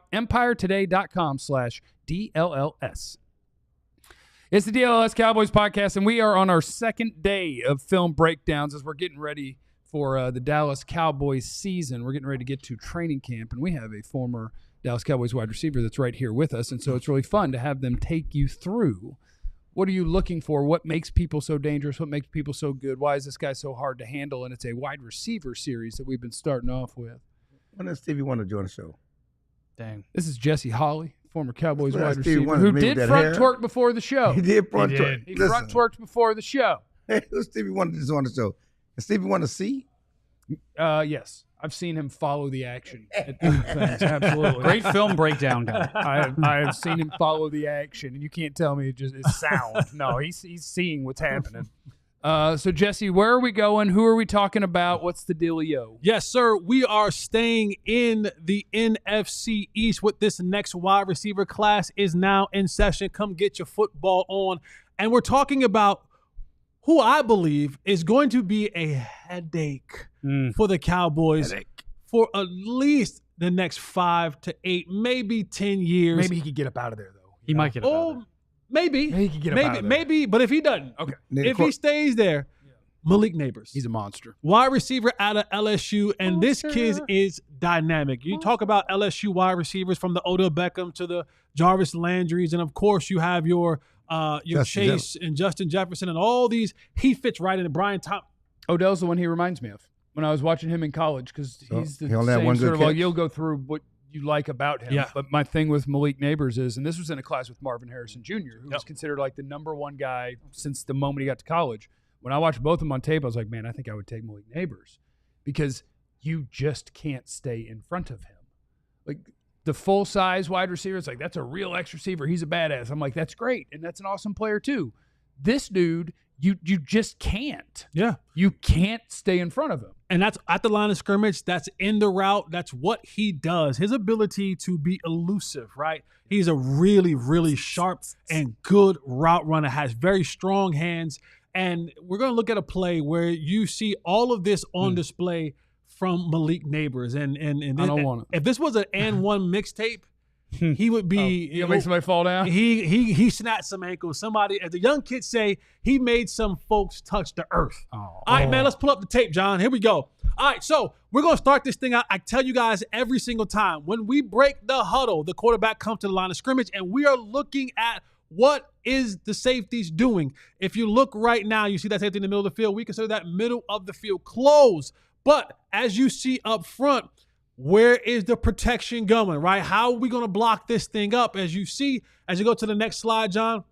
EmpireToday.com/DLLS. It's the DLLS Cowboys podcast, and we are on our second day of film breakdowns as we're getting ready for the Dallas Cowboys season. We're getting ready to get to training camp, and we have a former Dallas Cowboys wide receiver that's right here with us, and so it's really fun to have them take you through what are you looking for, what makes people so dangerous, what makes people so good, why is this guy so hard to handle, and it's a wide receiver series that we've been starting off with.
When does Stevie want to join the show?
Dang.
This is Jesse Holley, former Cowboys
Well,
wide
Stevie
receiver,
wanted
who
me
did
with that
front
hair.
twerk before the show.
He did front
He
twerk.
He
Listen,
front twerked before the show.
Stevie wanted to join the show. And Stevie want to see?
Yes, I've seen him follow the action at different things. Absolutely,
Great film breakdown guy.
I have seen him follow the action, and you can't tell me it's sound. No, he's seeing what's happening. So Jesse, where are we going? Who are we talking about? What's the dealio?
Yes, sir. We are staying in the NFC East with this next wide receiver class is now in session. Come get your football on. And we're talking about who I believe is going to be a headache for the Cowboys for at least the next 5 to 8, maybe 10 years.
Maybe he could get up out of there, though.
He might get up out of there.
Maybe.
He could get up out of there.
Maybe, but if he doesn't,
Okay.
if he stays there, Malik Nabers.
He's a monster.
Wide receiver out of LSU, and this kid is dynamic. You talk about LSU wide receivers from the Odell Beckham to the Jarvis Landrys, and of course you have your Chase and Justin Jefferson and all these. He fits right in. Brian Thompson.
Odell's the one he reminds me of when I was watching him in college because he's the
he only had
same
one
sort
good
of like
catch.
you'll go through what you like about him.
Yeah.
But my thing with Malik Nabers is, and this was in a class with Marvin Harrison Jr., who was considered like the number one guy since the moment he got to college. When I watched both of them on tape, I was like, man, I think I would take Malik Nabers because you just can't stay in front of him. Like the full-size wide receiver, it's like, that's a real X receiver. He's a badass. I'm like, that's great, and that's an awesome player too. This dude, you just can't.
Yeah.
You can't stay in front of him.
And that's at the line of scrimmage. That's in the route. That's what he does. His ability to be elusive, right? He's a really, really sharp and good route runner, has very strong hands. And we're going to look at a play where you see all of this on display from Malik Nabers. And
I don't want it.
If this was an and one mixtape, he would be.
You gonna make somebody fall down?
He snapped some ankles. Somebody, as the young kids say, he made some folks touch the earth. All right, man, let's pull up the tape, John. Here we go. All right, so we're going to start this thing out. I tell you guys every single time, when we break the huddle, the quarterback comes to the line of scrimmage, and we are looking at what is the safeties doing. If you look right now, you see that safety in the middle of the field. We consider that middle of the field closed. But as you see up front, where is the protection going, right? How are we going to block this thing up? As you see, as you go to the next slide, John,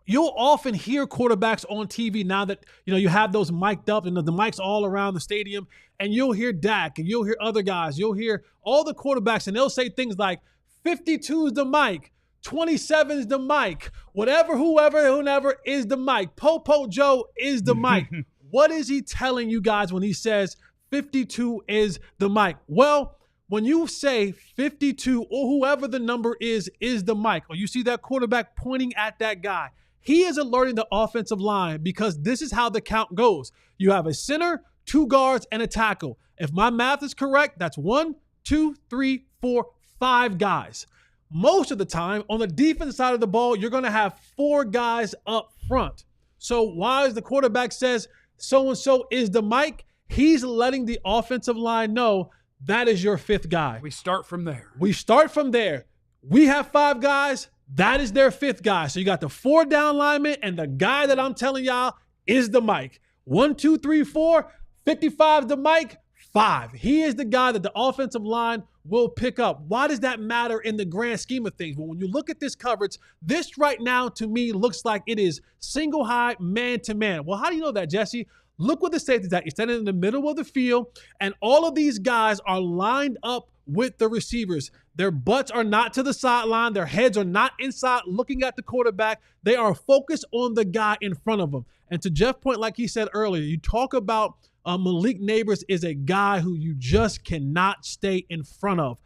you'll often hear quarterbacks on TV now that, you have those mic'd up and the mics all around the stadium, and you'll hear Dak and you'll hear other guys. You'll hear all the quarterbacks, and they'll say things like 52 is the mic, 27 is the mic, whoever is the mic. Popo Joe is the mic. What is he telling you guys when he says 52 is the mic? Well, when you say 52 or whoever the number is the mic, or you see that quarterback pointing at that guy, he is alerting the offensive line, because this is how the count goes. You have a center, 2 guards, and a tackle. If my math is correct, that's 1, 2, 3, 4, 5 guys. Most of the time, on the defense side of the ball, you're going to have 4 guys up front. So while the quarterback says so-and-so is the mic, he's letting the offensive line know that is your 5th guy.
We start from there.
We have 5 guys. That is their 5th guy. So you got the 4 down linemen, and the guy that I'm telling y'all is the mic. 1, 2, 3, 4, 55 the mic, 5. He is the guy that the offensive line will pick up. Why does that matter in the grand scheme of things? Well, when you look at this coverage, this right now to me looks like it is single high, man-to-man. Well, how do you know that, Jesse? Look what the safety's at. You're standing in the middle of the field, and all of these guys are lined up with the receivers. Their butts are not to the sideline. Their heads are not inside looking at the quarterback. They are focused on the guy in front of them. And to Jeff's point, like he said earlier, you talk about Malik Nabers is a guy who you just cannot stay in front of.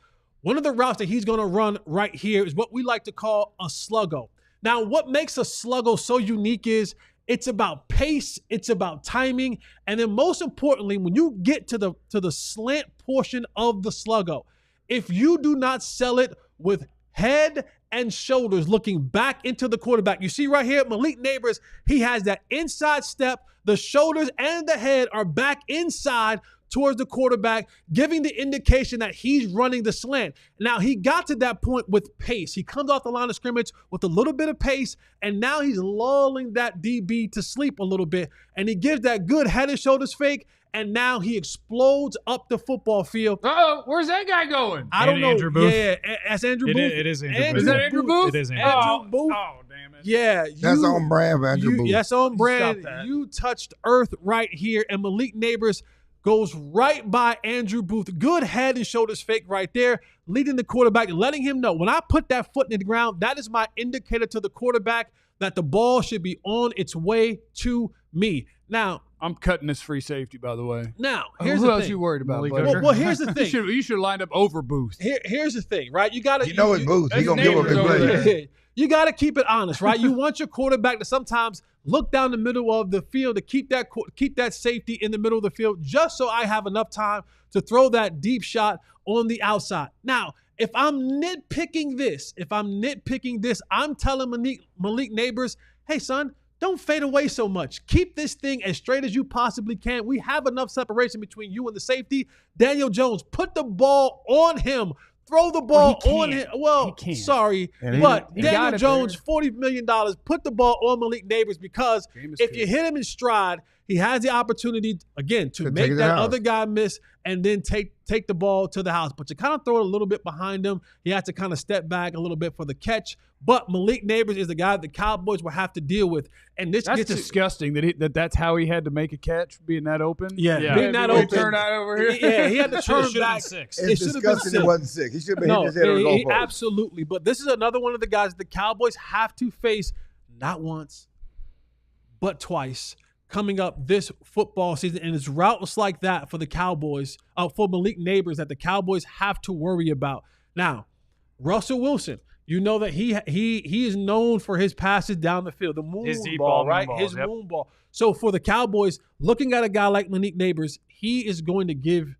One of the routes that he's going to run right here is what we like to call a sluggo. Now, what makes a sluggo so unique is it's about pace, it's about timing, and then most importantly, when you get to the slant portion of the sluggo, if you do not sell it with head and shoulders looking back into the quarterback, you see right here, Malik Nabers, he has that inside step, the shoulders and the head are back inside towards the quarterback, giving the indication that he's running the slant. Now, he got to that point with pace. He comes off the line of scrimmage with a little bit of pace, and now he's lulling that DB to sleep a little bit, and he gives that good head and shoulders fake, and now he explodes up the football field.
Uh-oh, where's that guy going?
I don't know.
Andrew Booth.
Yeah, that's Andrew Booth.
It is Andrew Booth.
Is that Andrew Booth?
It is Andrew
Andrew Booth.
Oh, damn it.
Yeah.
That's on brand for Andrew Booth.
That's on brand.
Stop that.
You touched earth right here, and Malik Nabers goes right by Andrew Booth. Good head and shoulders fake right there, leading the quarterback, letting him know, when I put that foot in the ground, that is my indicator to the quarterback that the ball should be on its way to me. Now,
I'm cutting this free safety, by the way.
Now, here's
Who
the
else
thing.
you worried about,
Malik
buddy?
Hooker.
Well, here's the thing.
You should have lined up over Booth.
Here's the thing, right? You got to.
You know it's Booth. He
that's
gonna give him
Neighbors
his
over
play.
there.
You got to keep it honest, right? You want your quarterback to sometimes look down the middle of the field to keep that safety in the middle of the field, just so I have enough time to throw that deep shot on the outside. Now, if I'm nitpicking this, I'm telling Malik Nabers, hey, son, don't fade away so much. Keep this thing as straight as you possibly can. We have enough separation between you and the safety. Daniel Jones, put the ball on him. Throw the ball on him. Well, sorry, but Daniel Jones, $40 million, put the ball on Malik Nabers, because if you hit him in stride, he has the opportunity, again, to make that other guy miss and then take the ball to the house. But you kind of throw it a little bit behind him. He has to kind of step back a little bit for the catch. But Malik Nabers is the guy the Cowboys will have to deal with. And this
That's disgusting that's how he had to make a catch, being that open.
Yeah. Being that open.
Turn out over here.
Yeah, he had to turn back.
6.
It's disgusting it wasn't 6. He should have hit his head on the goalpost.
Absolutely. But this is another one of the guys the Cowboys have to face not once, but twice coming up this football season. And it's routes like that for the Cowboys, for Malik Nabers, that the Cowboys have to worry about. Now, Russell Wilson, you know that he is known for his passes down the field, the moon
His deep
ball,
ball,
right?
moon
His
balls, yep.
moon ball. So for the Cowboys, looking at a guy like Malik Nabers, he is going to give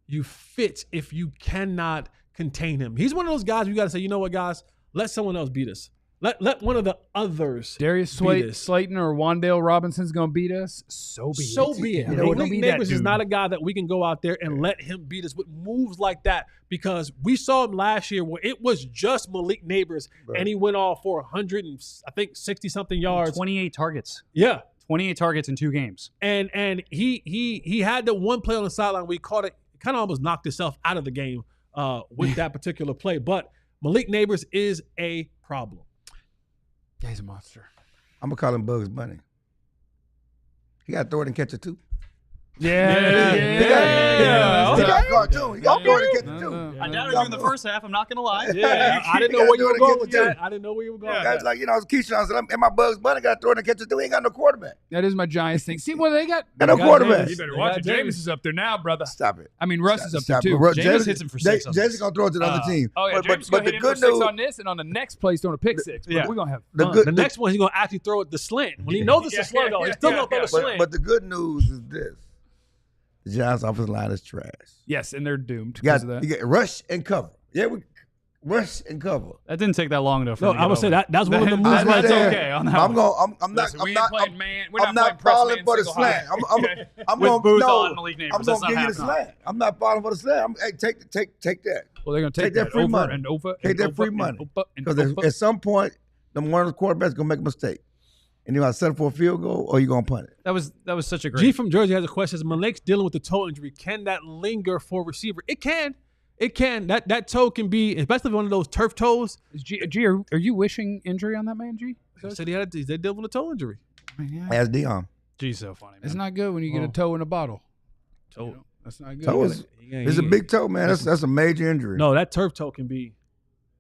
you fits if you cannot contain him. He's one of those guys you got to say, you know what, guys, let someone else beat us. Let one of the others
Darius
beat us.
Slayton or Wan'Dale Robinson's going to beat us. So be it.
So be it.
You know,
Malik
don't be that
Nabers is
dude.
not a guy that we can go out there and let him beat us with moves like that, because we saw him last year where it was just Malik Nabers and he went off for 100 and I think 60-something yards.
28 targets.
Yeah.
28 targets in 2 games.
And he had the one play on the sideline where he caught it, kind of almost knocked himself out of the game with that particular play. But Malik Nabers is a problem.
Yeah, he's a monster.
I'm gonna call him Bugs Bunny. He got to throw it and catch it too.
Yeah.
He got a cartoon. He got to throw it and catch it too.
I doubted you in the first half. I'm not going to lie.
Yeah, I didn't know where you were going with that. I didn't know where you were going.
Guys like, it's Keyshawn. I said, and my Bugs Bunny got to throw it and catch it too. He ain't got no quarterback.
That is my Giants thing. See what they got?
Got no quarterback.
You better watch it. Jameis is up there now, brother.
Stop it.
I mean, Russ is up there
Stop
too.
it.
Jameis hits him for 6 on
Jameis
this.
gonna throw it to the other team.
Oh yeah, James
but
gonna
the
hit him for
good
6
news,
on this, and on the next play he's throwing a pick six.
Yeah.
We're gonna have
the
fun.
good,
The next one, he's going to actually throw it the slant. When he knows it's a slant, though, he's still going to throw the slant.
but the good news is this: the Giants' offensive line is trash.
Yes, and they're doomed
You
because
got,
of that.
you get rush and cover. Yeah, we rush and cover.
That didn't take that long enough.
No, I would say that's one of the moves right
That's
there.
okay on that
I'm
one.
I'm not.
Listen,
I'm
we
not.
ain't playing
I'm,
man. We're
I'm
not
not
playing
falling
press
for
man
the
single high.
slant. I'm
With
going
Booth
no.
on Malik Nabers.
I'm
That's
gonna
not
give you the
happening.
slant. I'm not falling for the slant. Hey, take that.
Well, they're gonna
Take
take
that
that
free
over
money.
and over.
Take
and
that
over
free
and
money.
over and
Because
over.
at some point, one of the quarterbacks gonna make a mistake, and you gotta settle for a field goal, or you gonna punt it.
That was such a great.
G from Jersey has a question. Says Malik's dealing with the toe injury. Can that linger for receiver? It can. It can. That toe can be, especially one of those turf toes.
G, are you wishing injury on that man, G?
Said they dealt with a toe injury.
As Dion.
G's so funny, man.
It's not good when you get a toe in a bottle.
Toe.
You know, that's not good.
Toe is it's a big toe, man. That's a major injury.
No, that turf toe can be.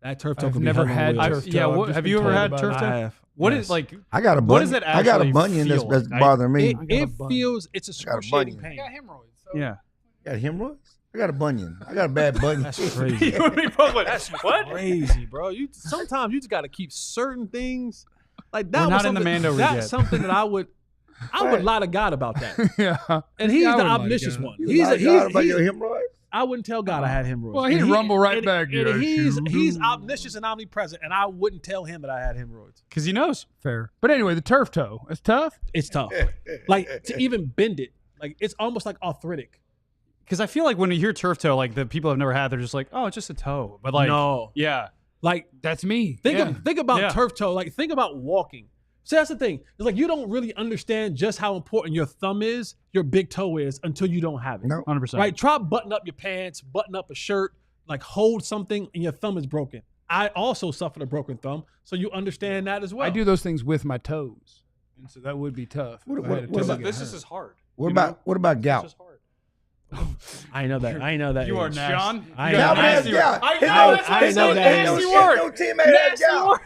That turf toe
I've
can
never
be.
had
hell of a
turf
wheel.
toe.
Yeah,
I've
what-
just
have
been
you ever
told
had
about
turf
it.
toe?
I have.
What
Yes.
is like?
I got a bunion.
What does that
I got a
actually
bunion that's
feel?
bothering me.
It feels it's a
got a
excruciating
bunion.
I
pain.
got hemorrhoids. So.
Yeah.
You got hemorrhoids? I got a bunion. I got a bad bunion.
That's crazy.
That's what?
Crazy, bro. Sometimes you just got to keep certain things like that.
We're
was
not in the
something-
Mando read
That's
yet.
something that I would lie to God about that.
Yeah.
And he's
Yeah, I
the
would lie to
omniscious
God.
one.
You lie about your hemorrhoids?
I wouldn't tell God I had hemorrhoids.
Well, he'd
And
rumble right back.
And
Yeah,
he's omniscious and omnipresent, and I wouldn't tell him that I had hemorrhoids.
Because he knows.
fair. But anyway, the turf toe. It's tough.
It's tough. Like to even bend it, like it's almost like arthritic.
Because I feel like when you hear turf toe, like the people have never had, they're just like, oh, it's just a toe. But like,
No.
yeah.
Like
That's me.
think about
Yeah.
turf toe. Like think about walking. See, that's the thing. It's like you don't really understand just how important your thumb is, your big toe is, until you don't have it.
No.
100%.
Right? Try button up your pants, button up a shirt, like hold something, and your thumb is broken. I also suffered a broken thumb, so you understand that as well.
I do those things with my toes, and so that would be tough.
What-
if I
what-
had a
what
toe
about-
get
This
hurt.
is just hard.
What about gout?
This is hard.
I know that. I know that.
You are
age.
nasty.
Sean?
You
I
got
know.
Calvin has
nasty
gout.
word. I
His
know.
no-
That's
I
his
know that.
nasty
his
word.
no teammate has
Nasty
gout.
word.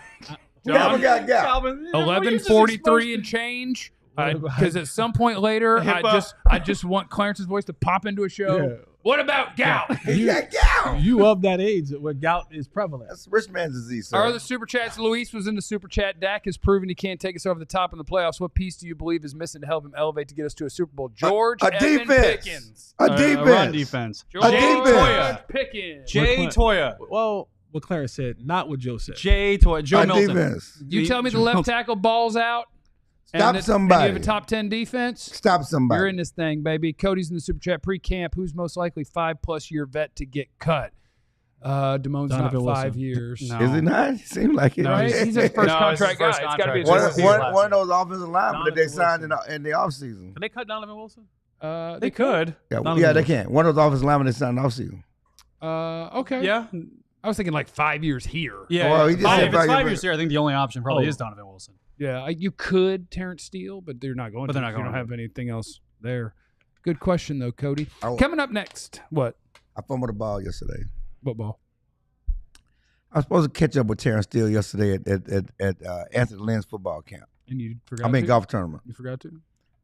Calvin got gout.
Calvin,
11:43 and change. Because at some point later, I just want Clarence's voice to pop into a show.
Yeah.
What about gout?
He got gout.
You of that age where gout is prevalent.
That's rich man's disease, sir.
Are the super chats? Luis was in the super chat. Dak has proven he can't take us over the top in the playoffs. What piece do you believe is missing to help him elevate to get us to a Super Bowl? George
a
Evan
defense.
Pickens.
A
Run
defense.
defense.
George
defense.
Pickens.
Jay Toya.
Well, what Clarence said, not what Joe said.
Jay Toya. Joe
A
Milton.
defense.
You tell me the left tackle balls out.
Stop
and
somebody.
you have a top 10 defense.
Stop somebody.
You're in this thing, baby. Cody's in the super chat pre-camp. Who's most likely 5+ year vet to get cut? Damone's
Donovan
not 5
Wilson.
years.
No.
Is he not? Seems like it.
No, he's his first
No, it's his
contract guy.
first
It's got to be his
contract.
first
One-
year.
One of those offensive linemen that they
Donovan
signed in the offseason.
Can they cut Donovan Wilson?
They could.
Yeah,
Donovan
they can. One of those offensive linemen they signed in the offseason.
Okay.
Yeah.
I was thinking like 5 years here.
Yeah.
Well, he just
Five-
said
if it's
5
5
years.
years here, I think the only option probably
Oh.
is Donovan Wilson.
Yeah, you could Terrence Steele, but they're not going
But
to.
they're not
You
going
don't
to.
have anything else there. Good question, though, Cody.
Oh.
Coming up next, what?
I fumbled the ball yesterday.
What ball?
I was supposed to catch up with Terrence Steele yesterday at Anthony Lynn's football camp.
And you forgot
I mean,
to?
golf tournament.
You forgot to?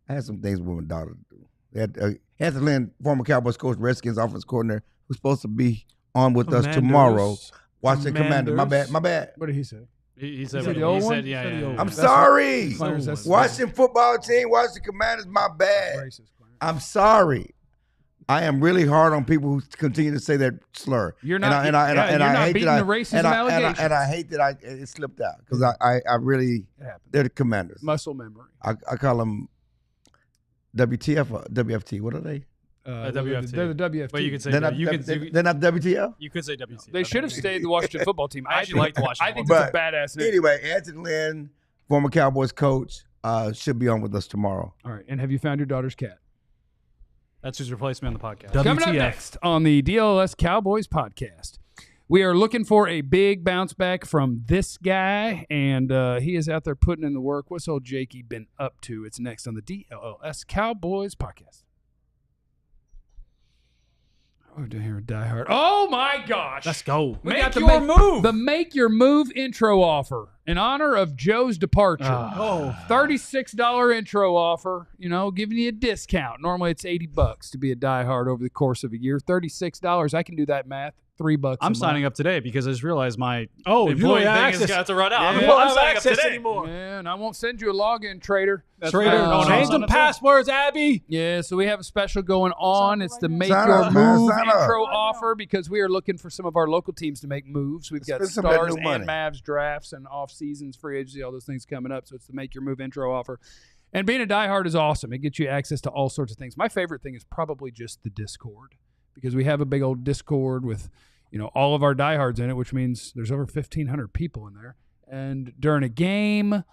I had some things with my daughter to do. They had, Anthony Lynn, former Cowboys coach, Redskins offense coordinator, who's supposed to be on with us tomorrow. Washington Commanders. My bad.
What did he say?
He said
the old one?
Yeah.
I'm sorry.
That's
Washington football team, Washington Commanders, my bad.
racist.
I'm sorry. I am really hard on people who continue to say that slur.
You're not.
And I hate
beating
that
the racism allegations.
and I hate that it slipped out because I really
It happens.
they're the Commanders.
Muscle memory.
I call them WTF or WFT. What are they?
WFT.
They're the WFT.
But you could say
They're not WTF.
You could say WTF.
They should have stayed the Washington football team.
I actually like the Washington.
I think
football
that's a badass name.
Anyway, Anthony Lynn, former Cowboys coach, should be on with us tomorrow.
All right. And have you found your daughter's cat?
That's whose replacement on the podcast.
Coming up next on the DLLS Cowboys podcast, we are looking for a big bounce back from this guy, and he is out there putting in the work. What's old Jakey been up to? It's next on the DLLS Cowboys podcast. We're doing here with Diehard. Oh my gosh!
Let's go.
Make your move. The Make Your Move intro offer in honor of Joe's departure. $36 intro offer. You know, giving you a discount. Normally it's $80 to be a Diehard over the course of a year. $36. I can do that math. $3.
I'm signing up today because I just realized my
you
employee
don't have
thing is
access.
got to run out.
You don't
I'm
have
signing up
access
today.
anymore.
Yeah, and I won't send you a login, trader.
Trader, change them passwords, Abby.
Yeah, so we have a special going on. It's the Make
Sign
Your
up, man.
Move
Sign up.
intro offer because we are looking for some of our local teams to make moves. We've got
Spend some of that
Stars
new
and
money.
Mavs drafts and off seasons, free agency, all those things coming up. So it's the Make Your Move intro offer. And being a diehard is awesome. It gets you access to all sorts of things. My favorite thing is probably just the Discord because we have a big old Discord with all of our diehards in it, which means there's over 1,500 people in there. And during a game,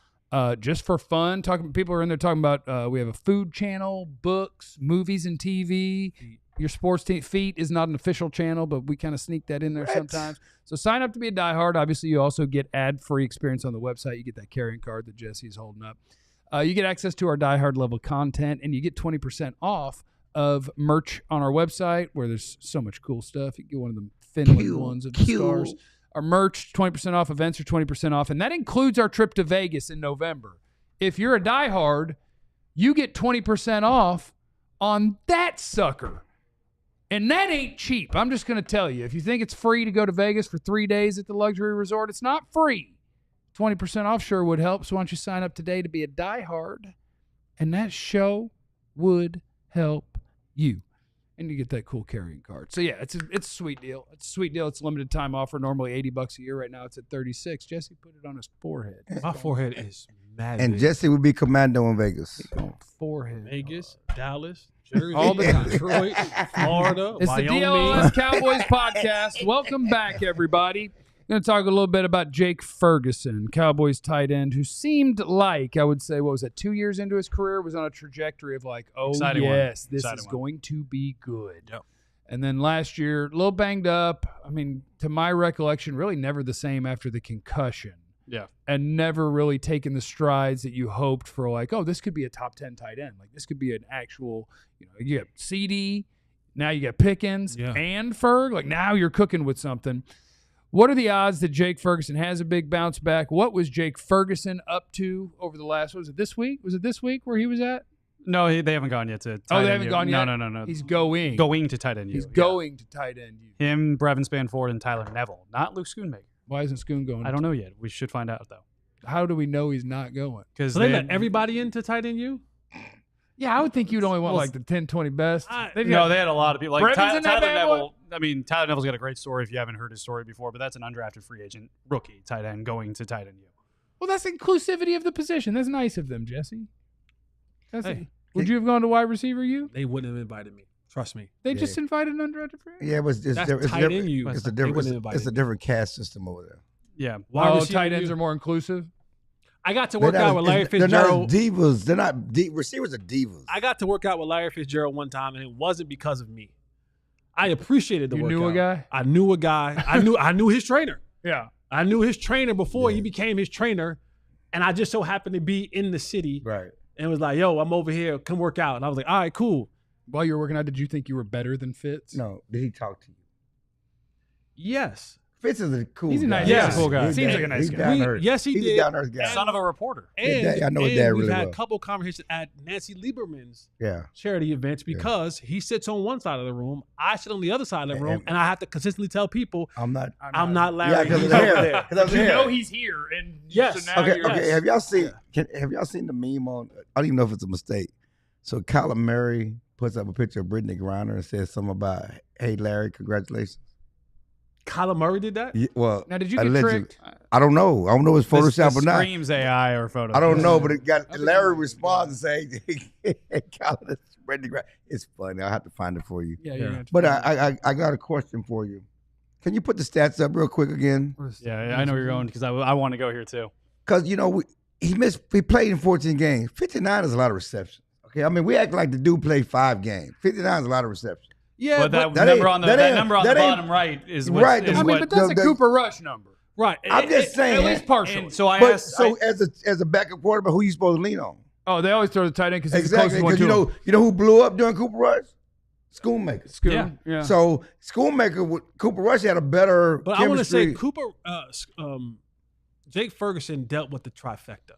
just for fun, people are in there talking about, we have a food channel, books, movies and TV. Your sports team, Feet is not an official channel, but we kind of sneak that in there sometimes. So sign up to be a diehard. Obviously, you also get ad-free experience on the website. You get that carrying card that Jesse's holding up. You get access to our diehard level content, and you get 20% off of merch on our website where there's so much cool stuff. You can get one of them Finland ones of the Stars. Our merch, 20% off. Events are 20% off. And that includes our trip to Vegas in November. If you're a diehard, you get 20% off on that sucker. And that ain't cheap. I'm just going to tell you. If you think it's free to go to Vegas for 3 days at the luxury resort, it's not free. 20% off sure would help. So why don't you sign up today to be a diehard? And that show would help you. And you get that cool carrying card. So, yeah, it's a sweet deal. It's a sweet deal. It's a limited time offer. Normally $80 a year. Right now it's at $36. Jesse put it on his forehead.
My forehead is mad.
And Jesse would be commando in Vegas.
Forehead.
Vegas, Dallas, Jersey,
All the time.
Detroit, Florida,
It's
Wyoming.
the DLLS Cowboys podcast. Welcome back, everybody. I'm going to talk a little bit about Jake Ferguson, Cowboys tight end, who seemed like, I would say, 2 years into his career, was on a trajectory of like,
Exciting
yes, this
Exciting
is
one.
going to be good.
Yep.
And then last year, a little banged up. I mean, to my recollection, really never the same after the concussion.
Yeah.
And never really taken the strides that you hoped for, like, oh, this could be a top 10 tight end. Like, this could be an actual, you got CD, now you got Pickens and Ferg. Like, now you're cooking with something. What are the odds that Jake Ferguson has a big bounce back? What was Jake Ferguson up to over the last, was it this week? Was it this week where he was at?
No, they haven't gone yet to tight
Oh, they
end
haven't
U.
gone yet?
No.
He's going.
Going to tight end.
He's
U,
going to tight end.
Yeah. Him, Brevin Spanford, and Tyler Neville, not Luke Schoonmaker.
Why isn't Schoon going?
I don't know yet. We should find out, though.
How do we know he's not going?
Because
So they let everybody into tight end U?
Yeah, I would think you'd only want like the 10, 20 best.
they had a lot of people. Like
Brevin's in that
Tyler
bad
Neville. I mean, Tyler Neville's got a great story if you haven't heard his story before, but that's an undrafted free agent rookie tight end going to tight end U.
Well, that's inclusivity of the position. That's nice of them, Jesse.
Hey.
Would you have gone to wide receiver U?
They wouldn't have invited me. Trust me.
They just invited an undrafted free agent?
Yeah, but it's
That's
different.
tight end U.
It's a
They wouldn't
different.
invite
It's a
me.
different caste system over there.
Yeah.
Wide
Oh,
receiver
tight ends
U.
are more inclusive?
I got to
They're
work
not
out
as-
with Larry
They're not
Fitzgerald.
divas. They're not deep. Receivers are divas.
I got to work out with Larry Fitzgerald one time, and it wasn't because of me. I appreciated the
You
workout.
knew a guy?
I knew a guy. I knew his trainer.
Yeah.
I knew his trainer before he became his trainer, and I just so happened to be in the city
Right.
and was like, "Yo, I'm over here. Come work out." And I was like, "All right, cool."
While you were working out, did you think you were better than Fitz?
No. Did he talk to you?
Yes.
Fitz is a cool
He's a
guy.
nice,
Yeah.
he's a cool guy.
He's
Seems
down-
like a nice
he's
guy.
down to earth.
Yes, he
He's
did.
a down to earth guy.
Son of a reporter.
And,
dad- I know his
and
dad
we've
really
had
well.
a couple conversations at Nancy Lieberman's
Yeah.
charity events because he sits on one side of the room, I sit on the other side of the room,
And-
and I have to consistently tell people
I'm not.
I'm not
Yeah,
Larry.
because
He's
of the
over
hair.
there.
'Cause of the
You
hair.
know he's here, and
Yes.
so now
Okay,
you're,
okay. Have y'all seen the meme on? I don't even know if it's a mistake. So Kyler Murray puts up a picture of Brittany Griner and says something about, "Hey Larry, congratulations."
Kyler Murray did that?
Yeah, well,
Now, did you get
allegedly.
tricked?
I don't know. I don't know if it's Photoshop
This
or not.
screams AI or photo.
I don't know, but it got
That's a
Larry
good
responds and say, "Hey, Kyler, this is Brittany Griner." It's funny. I'll have to find it for you.
Yeah.
But I got a question for you. Can you put the stats up real quick again?
Yeah, I know where you're going because I want to go here too.
Because he played in 14 games. 59 is a lot of receptions. Okay, I mean we act like the dude played 5 games. 59 is a lot of receptions.
Yeah,
But that,
that
number
ain't-
on the
that
that
ain't-
number on the
that ain't-
bottom right is
Right,
Is
the-
I mean,
what,
but that's a
the-
Cooper Rush number.
right.
I'm just saying.
At least partially.
and so I
But
asked.
so as a backup quarterback, who you supposed to lean on?
Oh, they always throw the tight end because he's
Exactly,
the closest
because
one to him.
you know who blew up during Cooper Rush? Schoonmaker.
Schoon, yeah.
So Schoonmaker, Cooper Rush had a better.
But I want to say
chemistry.
Cooper, Jake Ferguson dealt with the trifecta.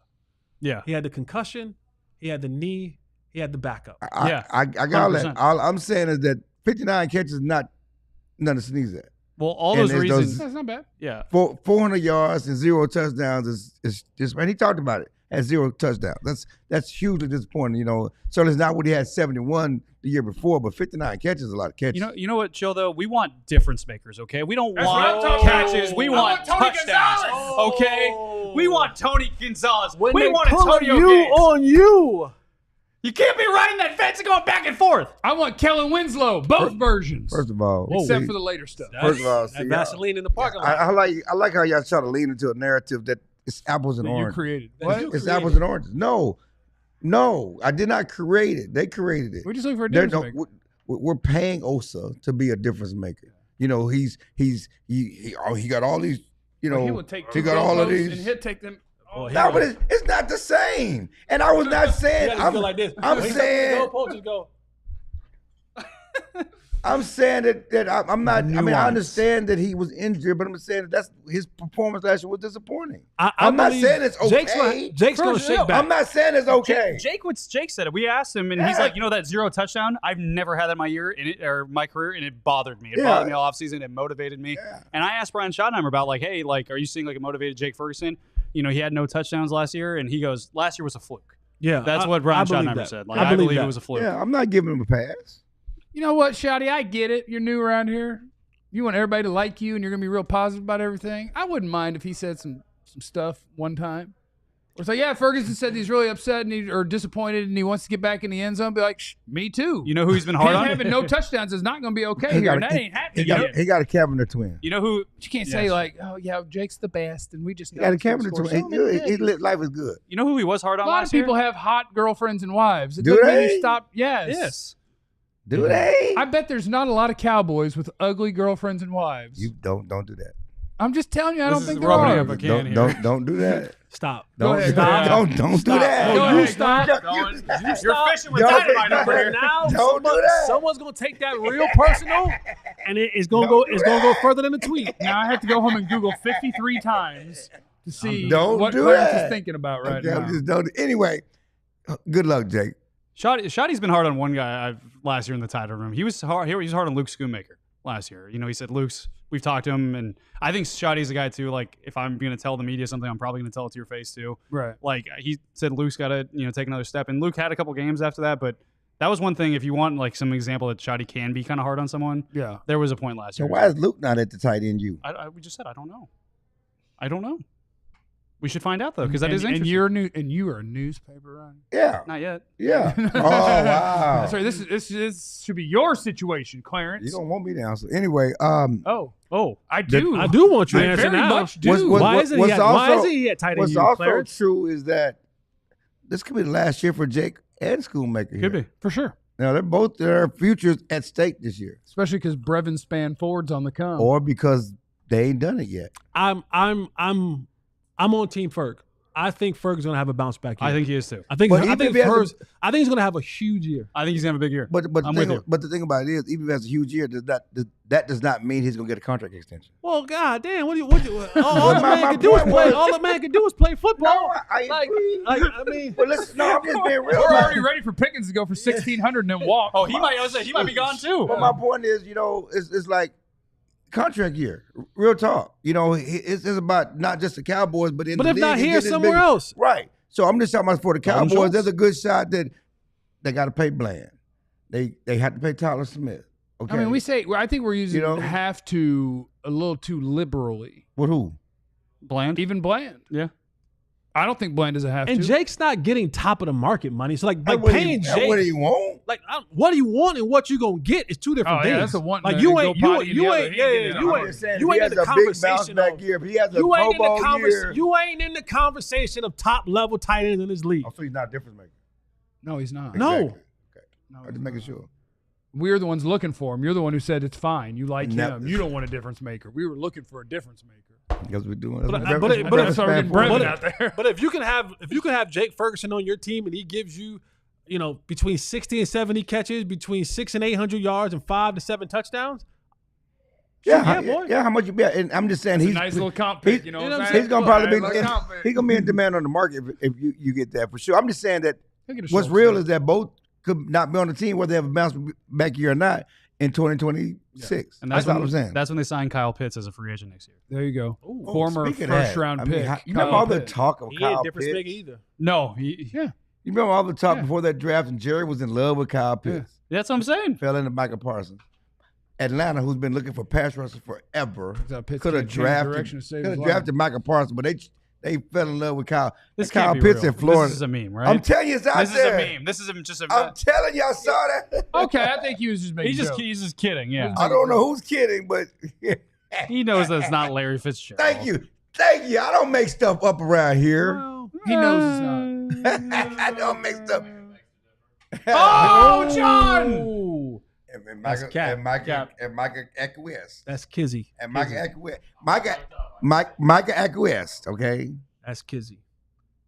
yeah,
He had the concussion, he had the knee, he had the backup.
Yeah,
I got all that.
100%.
All I'm saying is that 59 catches is not nothing to sneeze at.
well, all
And
those
there's
reasons.
That's not bad.
Yeah,
400 yards and 0 touchdowns is just, and he talked about it at 0 touchdowns. That's hugely disappointing. So it's not what he had 71 the year before, but 59 catches is a lot of catches.
you know what, Chill though. We want difference makers. Okay, we don't
That's what I'm
want
talking about.
catches. We
I
want
want Tony
touchdowns.
Gonzalez.
Okay, we want Tony Gonzalez.
When
we
they
want
pulling
Antonio
you
Gates.
on you.
You can't be riding that fence and going back and forth.
I want Kellen Winslow, both versions,
First of all,
except
see,
for the later stuff.
First of all,
That
see,
Vaseline in the parking lot.
I like how y'all try to lean into a narrative that it's apples and
That you
oranges.
created.
That
What?
you
It's
created.
apples and oranges. No, I did not create it. They created it.
We're just looking for a
They're-
difference maker.
We're paying Osa to be a difference maker. He got all these.
He will take
he
two
got all of
goalposts
these.
and he'll take them.
Oh, here
No,
we
but
go.
it's not the same. And I was not
You
saying.
gotta go like this.
I'm
When he
saying.
touches the goalpost, just go.
I'm saying that I'm not. I mean, I
Nuance.
understand that he was injured, but I'm saying that his performance last year was disappointing.
I
I'm not
believe
saying it's
Jake's
okay.
gonna
First,
shake
no,
back.
I'm not saying it's okay.
Jake said it. We asked him, and he's
Yeah.
like, that 0 touchdown. I've never had that in my year, or my career, and it bothered me. It
Yeah.
bothered me all offseason. It motivated me.
Yeah.
And I asked Brian Schottenheimer about hey, are you seeing a motivated Jake Ferguson? He had no touchdowns last year, and he goes, last year was a fluke.
Yeah,
That's what
I
Brian
believe
Schottenheimer
that.
said.
I
I
believe
believe
that.
it was a fluke.
Yeah, I'm not giving him a pass.
You know what, Shady? I get it. You're new around here. You want everybody to like you, and you're gonna be real positive about everything. I wouldn't mind if he said some stuff one time. Or say, yeah, Ferguson said he's really upset or disappointed, and he wants to get back in the end zone. Be like, me too.
You know who he's been hard
Him
on?
having no touchdowns is not going to be okay
He
here.
got
And
a-
that ain't happening.
He got a Cavanaugh twin.
You know who?
You can't
Yes.
say oh yeah, Jake's the best, and we just
He
know
got a
he's gonna
Cavanaugh
score
twin.
so many
He
goals.
life is good.
You know who he was hard
A
on
lot of
last year?
people have hot girlfriends and wives. It
Do
doesn't mean
they?
you stop. Yes.
Yes.
Do they?
I bet there's not a lot of Cowboys with ugly girlfriends and wives.
You don't do that.
I'm just telling you, I
This
don't
is
think there
rubbing
are.
up a can here.
Don't do that.
Stop.
Go
Don't
ahead,
stop.
go ahead.
Don't do that.
Go
No, you
ahead.
stop.
You're fishing with
Don't-
dynamite over here.
Now
Don't do that.
someone's gonna take that real personal, and it's gonna go. It's gonna go further than a tweet.
Now I have to go home and Google 53 times to see
Don't
what
do
Clarence
that.
is thinking about right
Okay,
now.
just don't. Anyway, good luck, Jake.
Shotty's been hard on one guy last year in the title room. He was hard. He was hard on Luke Schoonmaker last year. He said Luke's. We've talked to him, and I think Shotty's a guy too. If I'm going to tell the media something, I'm probably going to tell it to your face too.
Right.
He said Luke's got to take another step, and Luke had a couple games after that, but that was one thing. If you want some example that Shotty can be kind of hard on someone,
Yeah.
there was a point last
So
year.
why is Luke not at the tight end?
We just said I don't know. I don't know. We should find out though, because that is
and
interesting.
you are a newspaper, Ryan.
Yeah.
Not yet.
Yeah. Oh wow.
Sorry, this should be your situation, Clarence.
You don't want me to answer. Anyway,
Oh, I do.
I do want you to
I
answer
very
now.
much do.
Why isn't he?
what's
Why
also-
isn't he at tight end?
what's
You,
also
Clarence?
true is that this could be the last year for Jake and Schoonmaker.
Could
here.
be.
For sure.
Now they're both their futures at stake this year,
Especially because Brevin span forward's on the come.
or because they ain't done it yet.
I'm on Team Ferg. I think Ferguson's going to have a bounce back year.
I think he is too.
I think he's going to have a huge year.
I think he's going to have a big year.
But
I'm with you.
the thing about it is, even if he has a huge year, that does not mean he's gonna get a contract extension.
Well, God damn, all the man can do is play. All the man can do is play football.
No, I agree.
I mean,
But listen, no, I'm just being real.
We're already ready for Pickens to go for 1,600 and then walk.
Oh, he might be gone too.
But my point is, it's like contract year. Real talk. It's about not just the Cowboys, but in
but
the
if
league,
not here, somewhere else.
Right. So I'm just talking about for the Cowboys.
Jones?
There's a good shot that they got to pay Bland. They have to pay Tyler Smith. Okay.
I mean, I think we're using have to a little too liberally.
With who?
Bland.
Even Bland.
Yeah.
I don't think Bland doesn't have
And
to.
Jake's not getting top of the market money. So like
What
paying Jake.
What do you want?
Like what do you want and what you gonna get is two different things.
That's the one.
Like
man,
you
go
ain't
potty in the other. He can get it.
you
I'm
ain't
just saying,
you
if he
ain't in
has
the
a big bounce
conversation
back
of
year, if he has a
you ain't
Pro
in the
Bowl year,
you ain't in the conversation of top level tight ends in this league.
so he's not a difference maker.
No, he's not.
No.
Exactly. Okay.
No,
I'm just making sure.
We're the ones looking for him. You're the one who said it's fine. You like
Never.
him. You don't want a difference maker. We were looking for a difference maker.
Because we're doing
But
That's why we're getting Brevin out there.
But if you can have Jake Ferguson on your team and he gives you, between 60 and 70 catches, between 600 and 800 yards, and 5 to 7 touchdowns.
Boy. Yeah, how much you bet? And I'm just saying
It's a nice little comp pick. You know what I'm saying?
He's gonna probably be
He's
gonna be in demand on the market if you get that for sure. I'm just saying that
gonna get a
what's
short
real
stint.
is that both could not be on the team, whether they have a bounce back year or not, in 2026.
And
that's
when,
what I'm saying.
That's when they sign Kyle Pitts as a free agent next year.
There you go.
Oh,
Former
speaking of that,
first-round
I mean,
pick.
you remember all the talk of
He
Kyle
ain't difference
Pitts?
maker either.
No,
Yeah.
You remember all the talk
Yeah.
before that draft, and Jerry was in love with Kyle Pitts.
that's what I'm saying.
Fell into Michael Parsons. Atlanta, who's been looking for pass rushers forever,
Pitts
could have
can't change direction
drafted
to save his life.
drafted Michael Parsons, but they fell in love with Kyle.
This
Kyle
can't be
Pitts
real.
in Florida.
This is a meme, right?
I'm telling you, it's out
this
there.
is a meme. This isn't just a.
I'm telling you, I saw that.
Okay, I think he was just making jokes.
he's just kidding. Yeah,
I don't know who's kidding, but
he knows that it's not Larry Fitzgerald.
thank you. I don't make stuff up around here.
He knows it's not.
I don't make stuff.
Oh, John!
And
That's cap.
Micah acquiesced.
That's Kizzy.
And Micah acquiesced. Micah acquiesced. Okay,
That's Kizzy.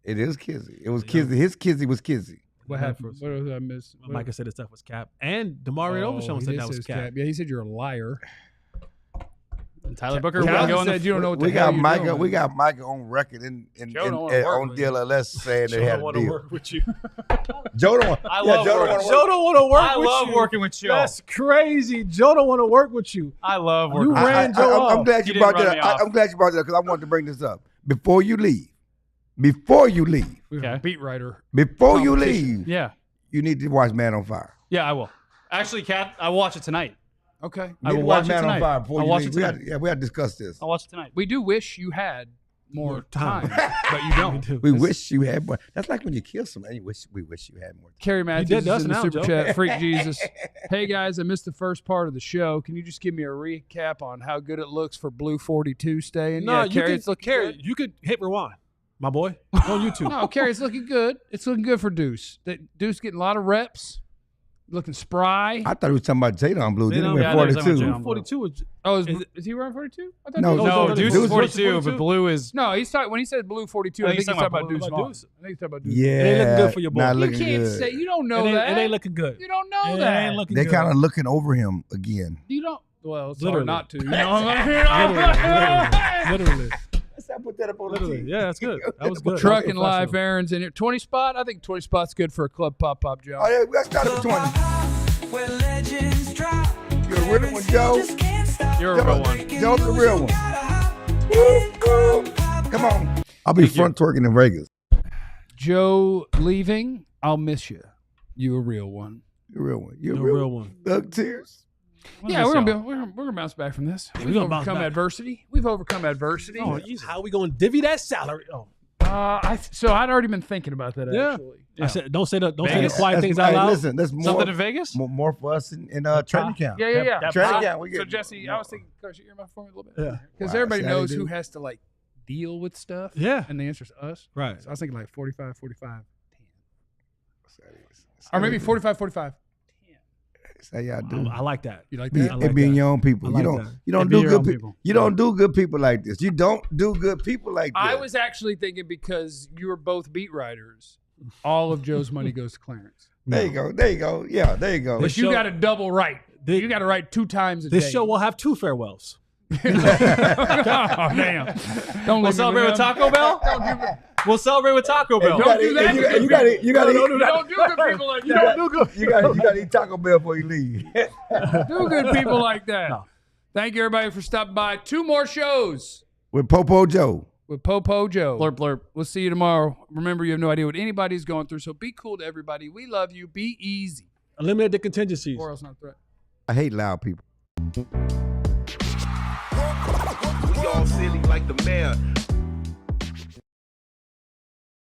it is Kizzy. It was Kizzy. His Kizzy was Kizzy.
What happened? What did I miss?
Micah said his stuff was cap. And Demario Overshown
he
said
did
that
say
was
it's
cap.
Yeah, he said you're a liar.
And Tyler Booker
Calvin
wouldn't go in the.
said you don't know what the
We
hell
got
you're
Micah.
doing.
We got Micah on record
Joe don't wanna work
on
with you.
DLLS saying they had a deal.
with you.
Joe don't want.
I love
Joe don't
working.
wanna
Joe don't want to work
I
with
love
you.
working with Joe.
That's crazy. Joe don't want to work with you.
I love working.
You
with
ran Joe
I'm
off.
glad
He
you
didn't
brought
run
that
me
up.
off.
I'm glad you brought that up because I wanted to bring this up. Before you leave,
We have
Okay.
a beat writer.
before you leave,
Yeah,
you need to watch Man on Fire.
yeah, I will. Actually, Kat, I will watch it tonight.
Okay.
You
I
need
will
to
watch it
Man on
tonight.
Fire before
I'll
you
watch
leave.
it tonight.
We had to discuss this.
I'll watch it tonight.
We do wish you had more time,
time.
but you don't.
We wish you had more. That's like when you kill somebody. We wish you had more time.
Carrie Matthews
did
is
to us
in the
now,
super
Joe.
chat. Freak Jesus. Hey guys, I missed the first part of the show. Can you just give me a recap on how good it looks for Blue 42 staying?
No,
yeah, Carrie, it's looking
Carrie,
good.
you could hit rewind, my boy, on YouTube.
No, Carrie, it's looking good. It's looking good for Deuce. Deuce getting a lot of reps, looking spry.
I thought he was talking about Jaydon Blue. Didn't he
Yeah,
win
I thought he was
42?
talking about
42 was
Oh,
Is
is he wearing 42? I thought
No,
Deuce was
No,
wearing
Deuce
42.
is 42, but Blue is.
No, he's talking when he said Blue 42.
I
I
think
think he's
he's
talking
talking
about Deuce
about
Vaughn.
Deuce.
I think he's talking about Deuce.
Yeah,
It ain't looking good for your boy.
not
You
You
looking
can't
good.
say you don't know
it ain't,
that.
it ain't looking good.
You don't know
It
that.
ain't looking
They
good.
kind of looking over him again.
You don't. Well, it's
Literally.
hard not to. You know?
Literally.
I put that up on
Literally. Yeah, that's good. That was good.
Trucking
That was
live,
professional.
Aaron's in here. 20 spot. I think 20 spot's good for a club pop job.
Oh, yeah, we got started with 20. You're a real one, Joe.
You're a real one.
Joe's the real one. Come on. I'll be front twerking in Vegas.
Joe leaving. I'll miss you. You a real one.
You're a real one. You're
The
a real
real
one.
one.
Thug tears.
Yeah, we're gonna bounce back from this. We've
gonna bounce
overcome
back.
adversity. We've overcome adversity.
Oh, how are we going to divvy that salary? Oh,
So I'd already been thinking about that
Yeah.
actually.
I said, don't say the
Vegas?
quiet things out
Hey,
loud.
listen, that's more,
Something in Vegas?
more for us in training camp.
Yeah.
Training camp. We
So
get
Jesse, I was thinking, Coach, you hear my phone a little bit.
Yeah.
Because
Wow,
everybody
see how they
knows
do?
who has to like deal with stuff.
Yeah.
And the answer's us.
Right.
So I was thinking like 45, 45, 10. Or maybe 45, 45,
That's how y'all do.
I like that.
You like
Be,
that?
I like
it being
that.
your own people.
I like
You
that.
don't
It be
do
your
good
own
people.
people.
You don't do good people like this. You don't do good people like this.
I was actually thinking because you were both beat writers, all of Joe's money goes to Clarence.
There you go. There you go. Yeah, there you go.
But you
show-
got to double right. You got to write 2 times a day.
This show will have 2 farewells.
Oh, damn. Don't
We'll celebrate with Taco Bell? We'll celebrate with Taco Bell.
Don't do that.
You got to
You don't do good people like that.
You got to eat Taco Bell before you leave.
Do good people like that.
No.
Thank you, everybody, for stopping by. 2 more shows
With Popo Joe.
with Popo Joe.
Blurp, blurp.
We'll see you tomorrow. Remember, you have no idea what anybody's going through, so be cool to everybody. We love you. Be easy.
Eliminate the contingencies.
Or else not a threat.
I hate loud people.
We all silly like the mayor.